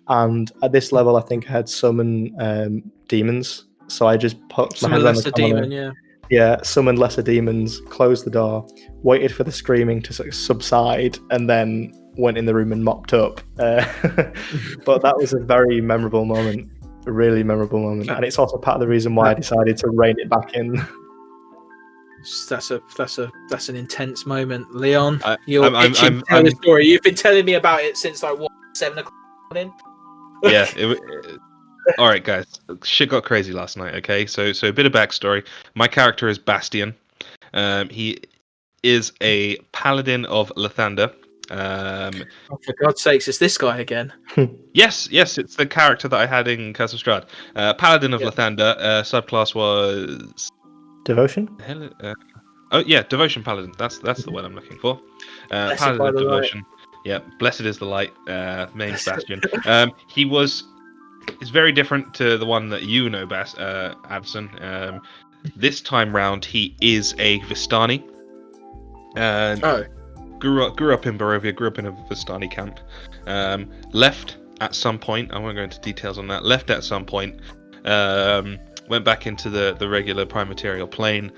And at this level, I think I had summon demons. So I just put my hand on the corner. Yeah, summoned lesser demons, closed the door, waited for the screaming to sort of subside, and then went in the room and mopped up. But that was a very memorable moment. A really memorable moment, and it's also part of the reason why I decided to rein it back in. That's an intense moment, Leon. You're itching to tell the story. You've been telling me about it since like 7 o'clock in. Yeah. All right, guys. Shit got crazy last night. Okay, so a bit of backstory. My character is Bastion. He is a paladin of Lathander. For God's sakes, it's this guy again. Yes, it's the character that I had in Castle Strahd. Paladin of Lathander. Subclass was Devotion. Devotion Paladin. That's the word I'm looking for. Paladin of Devotion. Yeah, blessed is the light. Main Bastion. It's very different to the one that you know, Adderson. This time round, he is a Vistani. Grew up in Barovia, grew up in a Vistani camp. Left at some point, I won't go into details on that, left at some point, went back into the regular Prime Material plane,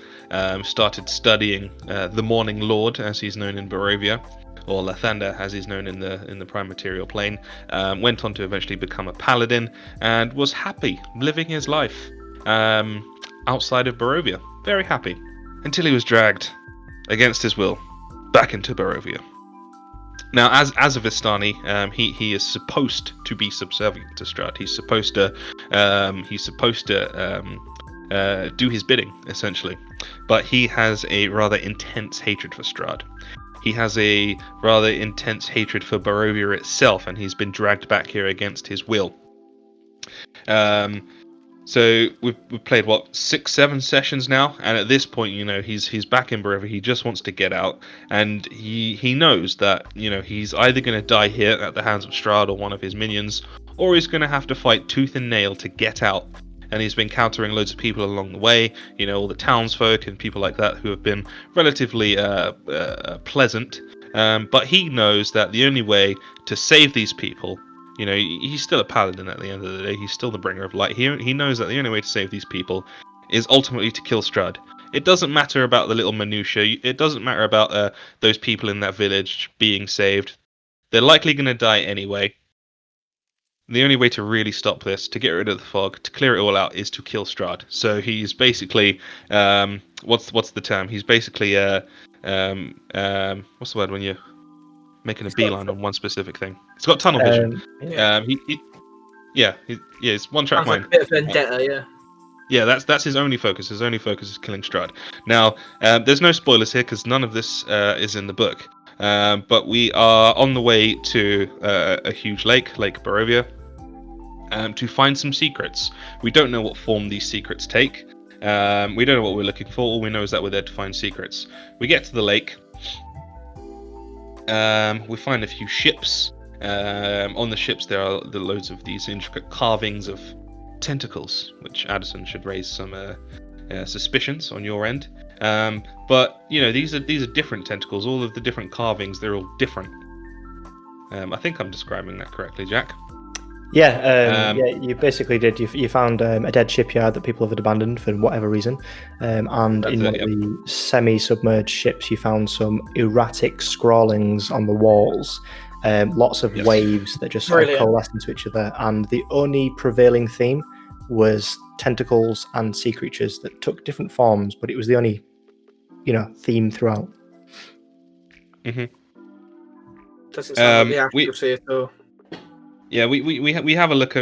started studying the Morning Lord, as he's known in Barovia, or Lathander, as he's known in the Prime Material plane. Went on to eventually become a paladin, and was happy living his life outside of Barovia. Very happy. Until he was dragged, against his will, back into Barovia. Now, as a Vistani, he is supposed to be subservient to Strahd. He's supposed to do his bidding, essentially. But he has a rather intense hatred for Strahd. He has a rather intense hatred for Barovia itself, and he's been dragged back here against his will. So we've played 6-7 sessions now, and at this point, he's back in Barovia. He just wants to get out, and he knows that he's either going to die here at the hands of Strahd or one of his minions, or he's going to have to fight tooth and nail to get out. And he's been encountering loads of people along the way, all the townsfolk and people like that who have been relatively pleasant. But he knows that the only way to save these people, he's still a paladin at the end of the day. He's still the bringer of light. He knows that the only way to save these people is ultimately to kill Strahd. It doesn't matter about the little minutiae. It doesn't matter about those people in that village being saved. They're likely going to die anyway. The only way to really stop this, to get rid of the fog, to clear it all out, is to kill Strahd. So he's basically, what's the term? He's basically, what's the word when you're making a beeline on one specific thing? He's got tunnel vision. It's one track mind. Like a bit of vendetta, yeah. Yeah, that's his only focus. His only focus is killing Strahd. Now, there's no spoilers here because none of this is in the book. But we are on the way to a huge Lake Barovia, to find some secrets. We don't know what form these secrets take. We don't know what we're looking for. All we know is that we're there to find secrets. We get to the lake. We find a few ships. On the ships there are loads of these intricate carvings of tentacles, which Adderson should raise some suspicions on your end. But these are different tentacles. All of the different carvings, they're all different. I think I'm describing that correctly, Jack. Yeah, you basically did. You found a dead shipyard that people had abandoned for whatever reason, and in one of the semi-submerged ships, you found some erratic scrawlings on the walls. Lots of waves that just sort of coalesced into each other, and the only prevailing theme was tentacles and sea creatures that took different forms, but it was the only, theme throughout. Mm-hmm. Doesn't sound like the accuracy at all. Yeah, we have a look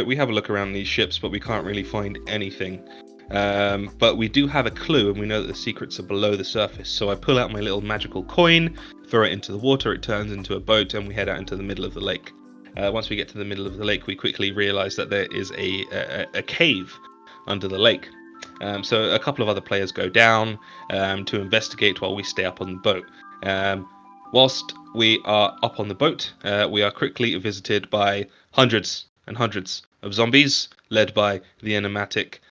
around these ships, but we can't really find anything. But we do have a clue, and we know that the secrets are below the surface. So I pull out my little magical coin, throw it into the water, it turns into a boat, and we head out into the middle of the lake. Once we get to the middle of the lake, we quickly realize that there is a cave under the lake. So a couple of other players go down to investigate while we stay up on the boat. Whilst we are up on the boat, we are quickly visited by hundreds and hundreds of zombies, led by the enigmatic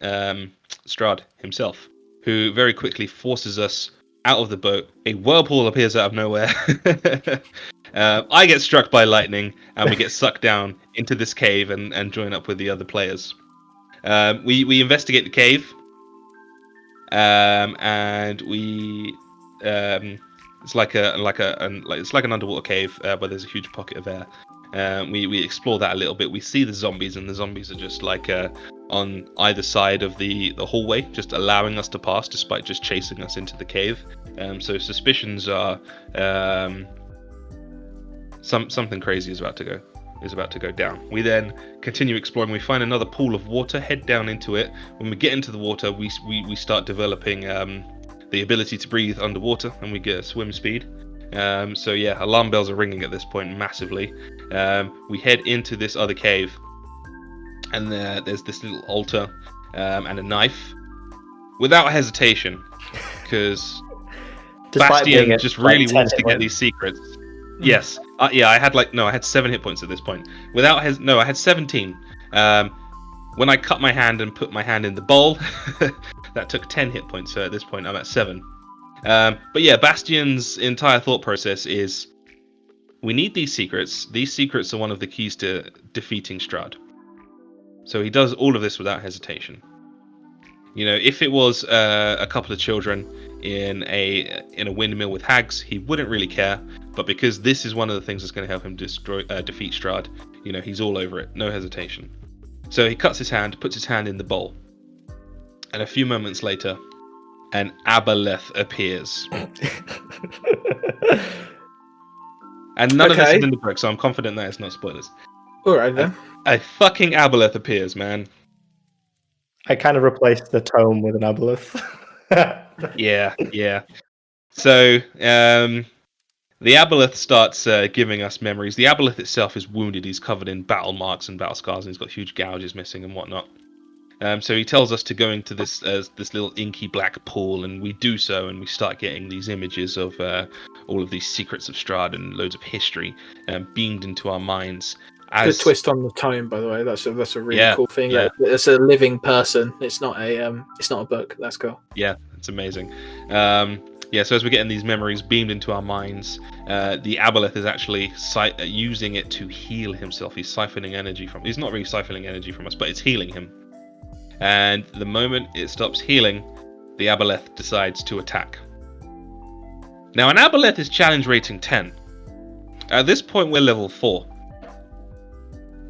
Strahd himself, who very quickly forces us out of the boat. A whirlpool appears out of nowhere. I get struck by lightning, and we get sucked down into this cave and join up with the other players. We investigate the cave, and we it's like an underwater cave, but there's a huge pocket of air. We explore that a little bit. We see the zombies, and the zombies are just like on either side of the hallway, just allowing us to pass, despite just chasing us into the cave. So suspicions are something crazy is about to go down. We then continue exploring. We find another pool of water, head down into it. When we get into the water, we start developing the ability to breathe underwater, and we get a swim speed. So yeah, alarm bells are ringing at this point massively. We head into this other cave, and there's this little altar and a knife. Without hesitation, because Bastian just really wants to get these secrets. Yes, I had 7 hit points at this point. I had 17. When I cut my hand and put my hand in the bowl, that took 10 hit points. So at this point, I'm at 7. But yeah, Bastian's entire thought process is, we need these secrets. These secrets are one of the keys to defeating Strahd. So he does all of this without hesitation. You know, if it was a couple of children in a windmill with hags, he wouldn't really care. But because this is one of the things that's going to help him defeat Strahd, you know, he's all over it, no hesitation. So he cuts his hand, puts his hand in the bowl, and a few moments later, an aboleth appears. And none of this is in the book, so I'm confident that it's not spoilers. Alright then. A fucking aboleth appears, man. I kind of replaced the tome with an aboleth. Yeah. So, the aboleth starts giving us memories. The aboleth itself is wounded. He's covered in battle marks and battle scars, and he's got huge gouges missing and whatnot. So he tells us to go into this little inky black pool, and we do so, and we start getting these images of all of these secrets of Strahd and loads of history beamed into our minds. Good twist on the tome, by the way. That's a really cool thing. Yeah. It's a living person. It's not a book. That's cool. Yeah, it's amazing. So as we're getting these memories beamed into our minds, the aboleth is actually using it to heal himself. He's siphoning energy from. He's not really siphoning energy from us, but it's healing him. And the moment it stops healing, the aboleth decides to attack. Now, an aboleth is challenge rating 10. At this point, we're level 4.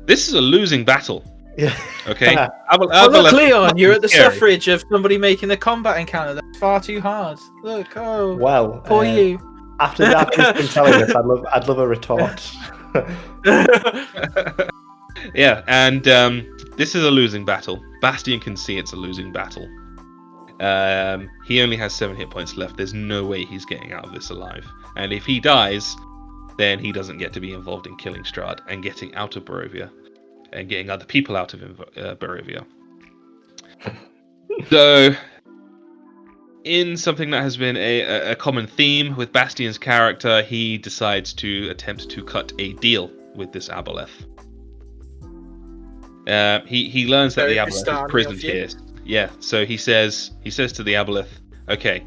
This is a losing battle. Yeah. Okay. Look, Leon, you're at the suffrage of somebody making a combat encounter that's far too hard. Look, well, poor you. After that, he's been telling us, I'd love a retort. Yeah, and this is a losing battle. Bastian can see it's a losing battle. He only has 7 hit points left. There's no way he's getting out of this alive. And if he dies, then he doesn't get to be involved in killing Strahd and getting out of Barovia and getting other people out of Barovia. So, in something that has been a common theme with Bastian's character, he decides to attempt to cut a deal with this aboleth. He learns that the aboleth is prisoned here. Yeah, so he says to the aboleth, okay,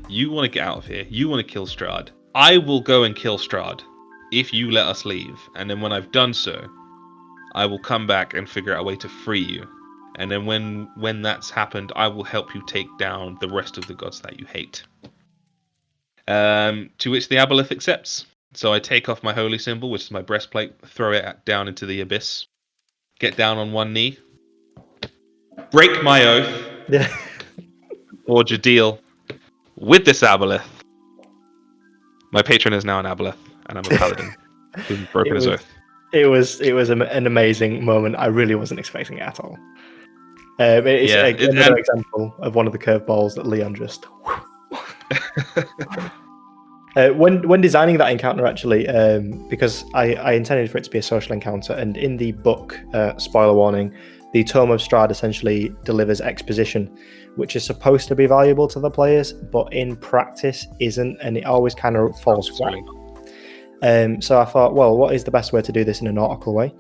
you want to get out of here, you want to kill Strahd. I will go and kill Strahd if you let us leave, and then when I've done so, I will come back and figure out a way to free you. And then when that's happened, I will help you take down the rest of the gods that you hate. To which the aboleth accepts. So I take off my holy symbol, which is my breastplate, throw it down into the abyss, get down on one knee, break my oath, forge a deal with this aboleth. My patron is now an aboleth, and I'm a paladin who's broken his oath. It was an amazing moment. I really wasn't expecting it at all. It's Yeah, another example of one of the curveballs that Leon just. When designing that encounter, actually, because I intended for it to be a social encounter, and in the book, spoiler warning, the Tome of Strahd essentially delivers exposition, which is supposed to be valuable to the players, but in practice isn't, and it always kind of falls flat. So I thought, well, what is the best way to do this in a nautical way?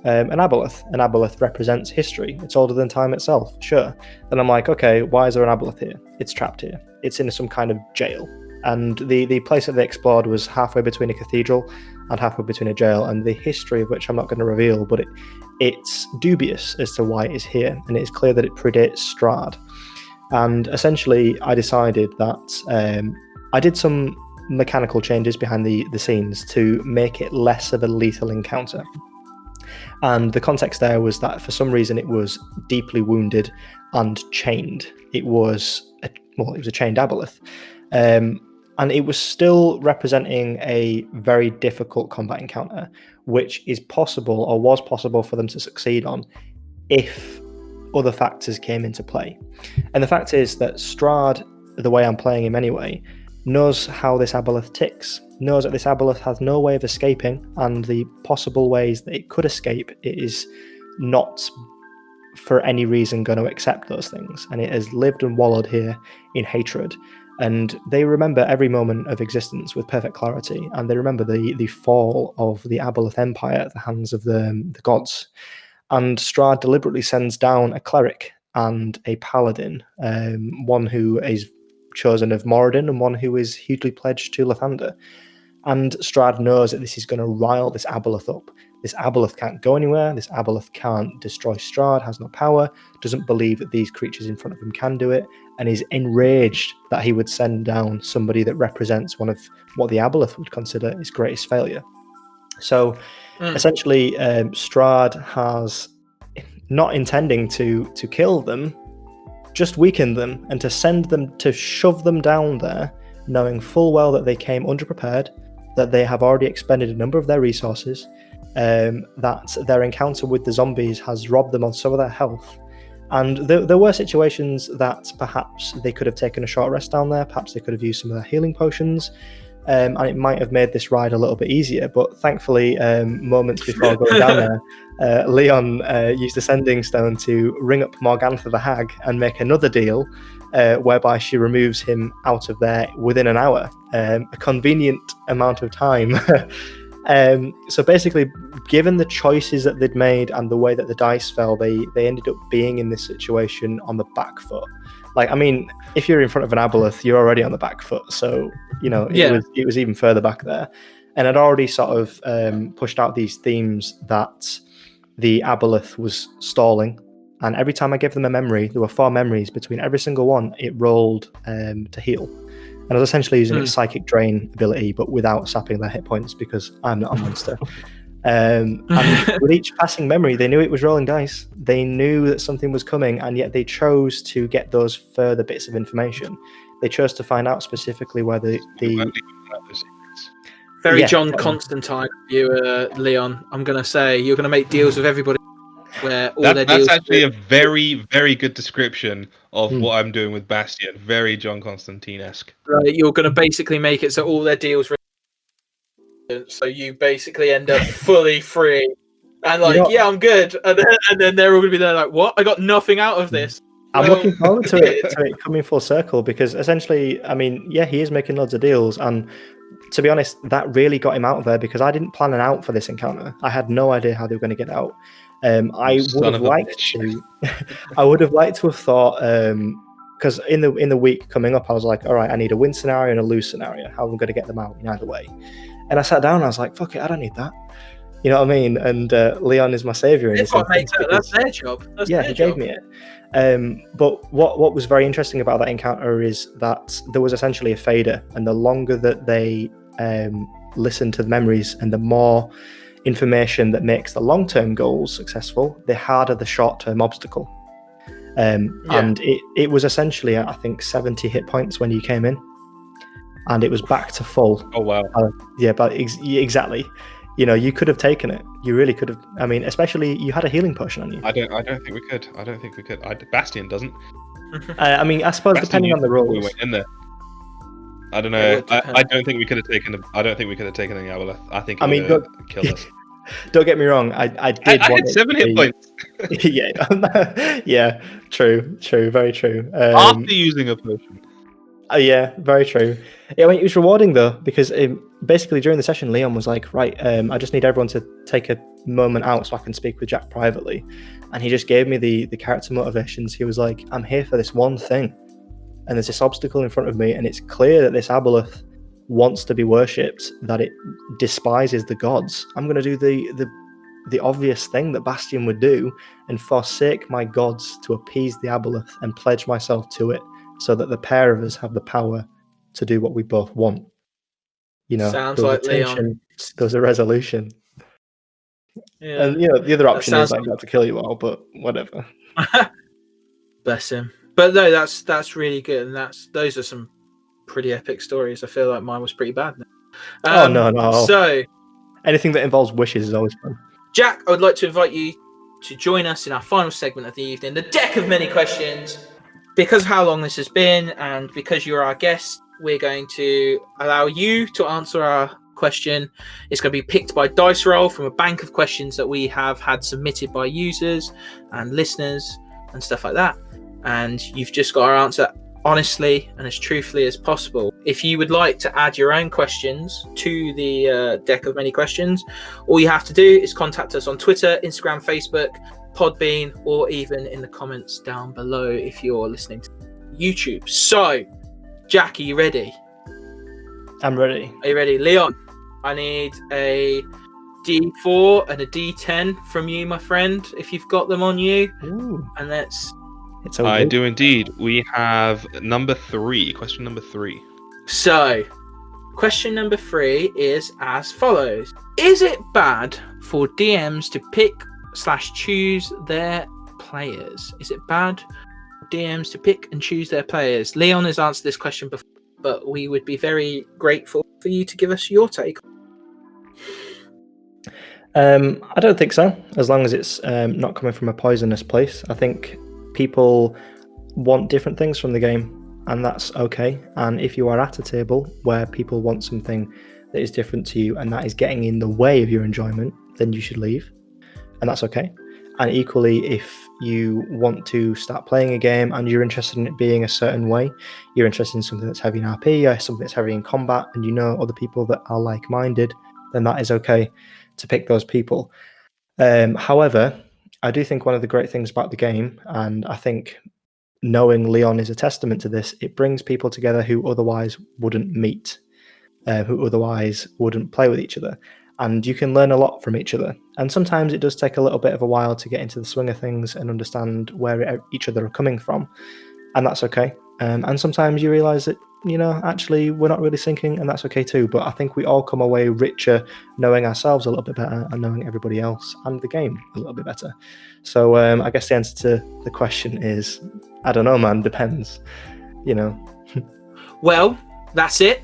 An aboleth. An aboleth represents history. It's older than time itself, sure. Then I'm like, okay, why is there an aboleth here? It's trapped here. It's in some kind of jail. And the place that they explored was halfway between a cathedral and halfway between a jail, and the history of which I'm not going to reveal, but it's dubious as to why it's here, and it's clear that it predates Strahd. And essentially, I decided that I did some mechanical changes behind the scenes to make it less of a lethal encounter. And the context there was that for some reason it was deeply wounded and chained. It was a chained aboleth. And it was still representing a very difficult combat encounter, which is possible, or was possible, for them to succeed on if other factors came into play. And the fact is that Strahd, the way I'm playing him anyway, knows how this aboleth ticks, knows that this aboleth has no way of escaping, and the possible ways that it could escape, it is not for any reason going to accept those things. And it has lived and wallowed here in hatred. And they remember every moment of existence with perfect clarity, and they remember the fall of the Aboleth Empire at the hands of the gods. And Strahd deliberately sends down a cleric and a paladin, one who is chosen of Moradin and one who is hugely pledged to Lathander. And Strahd knows that this is going to rile this aboleth up. This aboleth can't go anywhere. This aboleth can't destroy Strahd, has no power, doesn't believe that these creatures in front of him can do it, and is enraged that he would send down somebody that represents one of what the aboleth would consider his greatest failure. So essentially, Strahd has, not intending to kill them, just weaken them and to send them, to shove them down there, knowing full well that they came underprepared, that they have already expended a number of their resources, that their encounter with the zombies has robbed them of some of their health. And there were situations that perhaps they could have taken a short rest down there, perhaps they could have used some of their healing potions, and it might have made this ride a little bit easier. But thankfully, moments before going down there, Leon used the Sending Stone to ring up Morgantha the Hag and make another deal, whereby she removes him out of there within an hour, a convenient amount of time. So basically, given the choices that they'd made and the way that the dice fell, they ended up being in this situation on the back foot. Like, I mean, if you're in front of an aboleth, you're already on the back foot. So, you know, it was even further back there. And I'd already sort of pushed out these themes that the aboleth was stalling. And every time I gave them a memory, there were 4 memories. Between every single one, it rolled to heal. And I was essentially using its Psychic Drain ability, but without sapping their hit points, because I'm not a monster. And with each passing memory, they knew it was rolling dice. They knew that something was coming, and yet they chose to get those further bits of information. They chose to find out specifically whether the very John Constantine you, Leon. I'm going to say you're going to make deals with everybody. Where all their deals that's actually a very, very good description of what I'm doing with Bastion. Very John Constantine-esque. Right, you're going to basically make it so all their deals, so you basically end up fully free, and like, yeah, I'm good, and then they're all going to be there like, what? I got nothing out of this. I'm looking forward to it coming full circle, because essentially, I mean, yeah, he is making loads of deals, and to be honest, that really got him out of there, because I didn't plan it out for this encounter. I had no idea how they were going to get out. I would have liked to have thought, because in the week coming up, I was like, all right, I need a win scenario and a lose scenario. How am I going to get them out in either way? And I sat down and I was like, fuck it, I don't need that. You know what I mean? And Leon is my savior. That's their job. He gave me it. But what was very interesting about that encounter is that there was essentially a fader, and the longer that they listened to the memories and the more information that makes the long-term goals successful, the harder the short-term obstacle. And it was essentially, I think, 70 hit points when you came in, and it was back to full. Oh wow! But exactly. You could have taken it. You really could have. I mean, especially you had a healing potion on you. I don't think we could. Bastion doesn't. I mean, I suppose Bastion depending on the we rules. went in there. I don't It know. would depend. I don't think we could have taken. I don't think we could have taken the Aboleth. I think it I mean, would have killed us. Don't get me wrong. I did. I want had it 7 to hit be- points yeah, yeah. True. Very true. after using a potion. Yeah, very true. Yeah, I mean, it was rewarding though because basically during the session, Leon was like, "Right, I just need everyone to take a moment out so I can speak with Jack privately," and he just gave me the character motivations. He was like, "I'm here for this one thing, and there's this obstacle in front of me, and it's clear that this Aboleth wants to be worshipped, that it despises the gods. I'm going to do the obvious thing that Bastion would do and forsake my gods to appease the Aboleth and pledge myself to it, so that the pair of us have the power to do what we both want." Sounds there was like a tension, there was a resolution, Yeah. and the other option is sounds like not to kill you all, but whatever. Bless him. But no, that's really good, and those are some pretty epic stories. I feel like mine was pretty bad. Oh, no. So, Anything that involves wishes is always fun. Jack, I would like to invite you to join us in our final segment of the evening, the Deck of Many Questions. Because of how long this has been, and because you're our guest, we're going to allow you to answer our question. It's going to be picked by dice roll from a bank of questions that we have had submitted by users and listeners and stuff like that. And you've just got our answer honestly and as truthfully as possible. If you would like to add your own questions to the Deck of Many Questions, all you have to do is contact us on Twitter, Instagram, Facebook, Podbean, or even in the comments down below if you're listening to YouTube. So, Jack, are you ready? I'm ready. Are you ready? Leon, I need a D4 and a D10 from you, my friend, if you've got them on you. Ooh, And let's... it's a I do indeed. We have number 3. Question number 3. So, question number 3 is as follows. Is it bad for DMs to pick/choose their players? Is it bad for DMs to pick and choose their players? Leon has answered this question before, but we would be very grateful for you to give us your take. I don't think so, as long as it's not coming from a poisonous place. I think people want different things from the game, and that's okay. And if you are at a table where people want something that is different to you and that is getting in the way of your enjoyment, then you should leave, and that's okay. And equally, if you want to start playing a game and you're interested in it being a certain way, you're interested in something that's heavy in RP or something that's heavy in combat, and you know other people that are like-minded, then that is okay to pick those people. However, I do think one of the great things about the game, and I think knowing Leon is a testament to this, it brings people together who otherwise wouldn't meet, who otherwise wouldn't play with each other. And you can learn a lot from each other. And sometimes it does take a little bit of a while to get into the swing of things and understand where each other are coming from. And that's okay. And sometimes you realize that, actually we're not really syncing, and that's okay too. But I think we all come away richer knowing ourselves a little bit better and knowing everybody else and the game a little bit better. So I guess the answer to the question is, I don't know, man, depends, Well, that's it.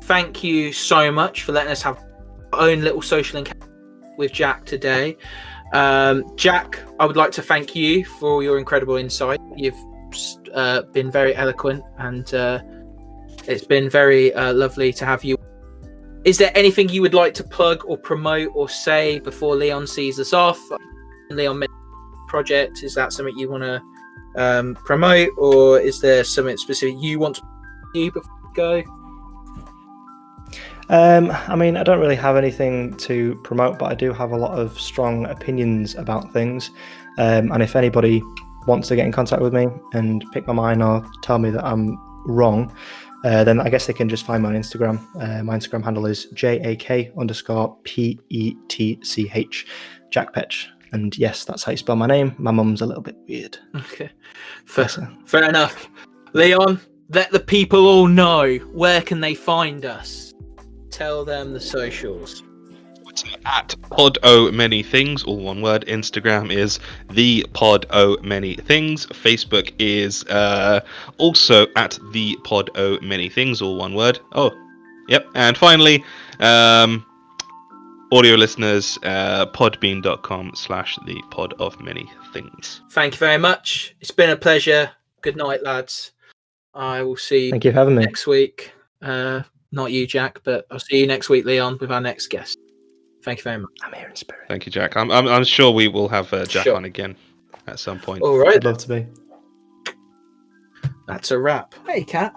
Thank you so much for letting us have our own little social encounter with Jack today. Jack, I would like to thank you for your incredible insight. You've been very eloquent, and it's been very lovely to have you. Is there anything you would like to plug or promote or say before Leon sees us off? Leon project, is that something you want to promote, or is there something specific you want to do before we go? I mean, I don't really have anything to promote, but I do have a lot of strong opinions about things. And if anybody wants to get in contact with me and pick my mind or tell me that I'm wrong, then I guess they can just find me on Instagram. My Instagram handle is JAK_PETCH, Jack Petch. And yes, that's how you spell my name. My mum's a little bit weird. Okay, fair enough. Leon, let the people all know, where can they find us? Tell them the socials. At PodOManyThings, all one word. Instagram is the PodOManyThings. Facebook is also at the PodOManyThings, all one word. Oh, yep. And finally, audio listeners, podbean.com/the pod of many things. Thank you very much. It's been a pleasure. Good night, lads. I will see you Thank you for having me. next week. Not you, Jack, but I'll see you next week, Leon, with our next guest. Thank you very much. I'm here in spirit. Thank you, Jack. I'm sure we will have Jack Sure. on again at some point. All right. I'd love to be. That's a wrap. Hey, Kat.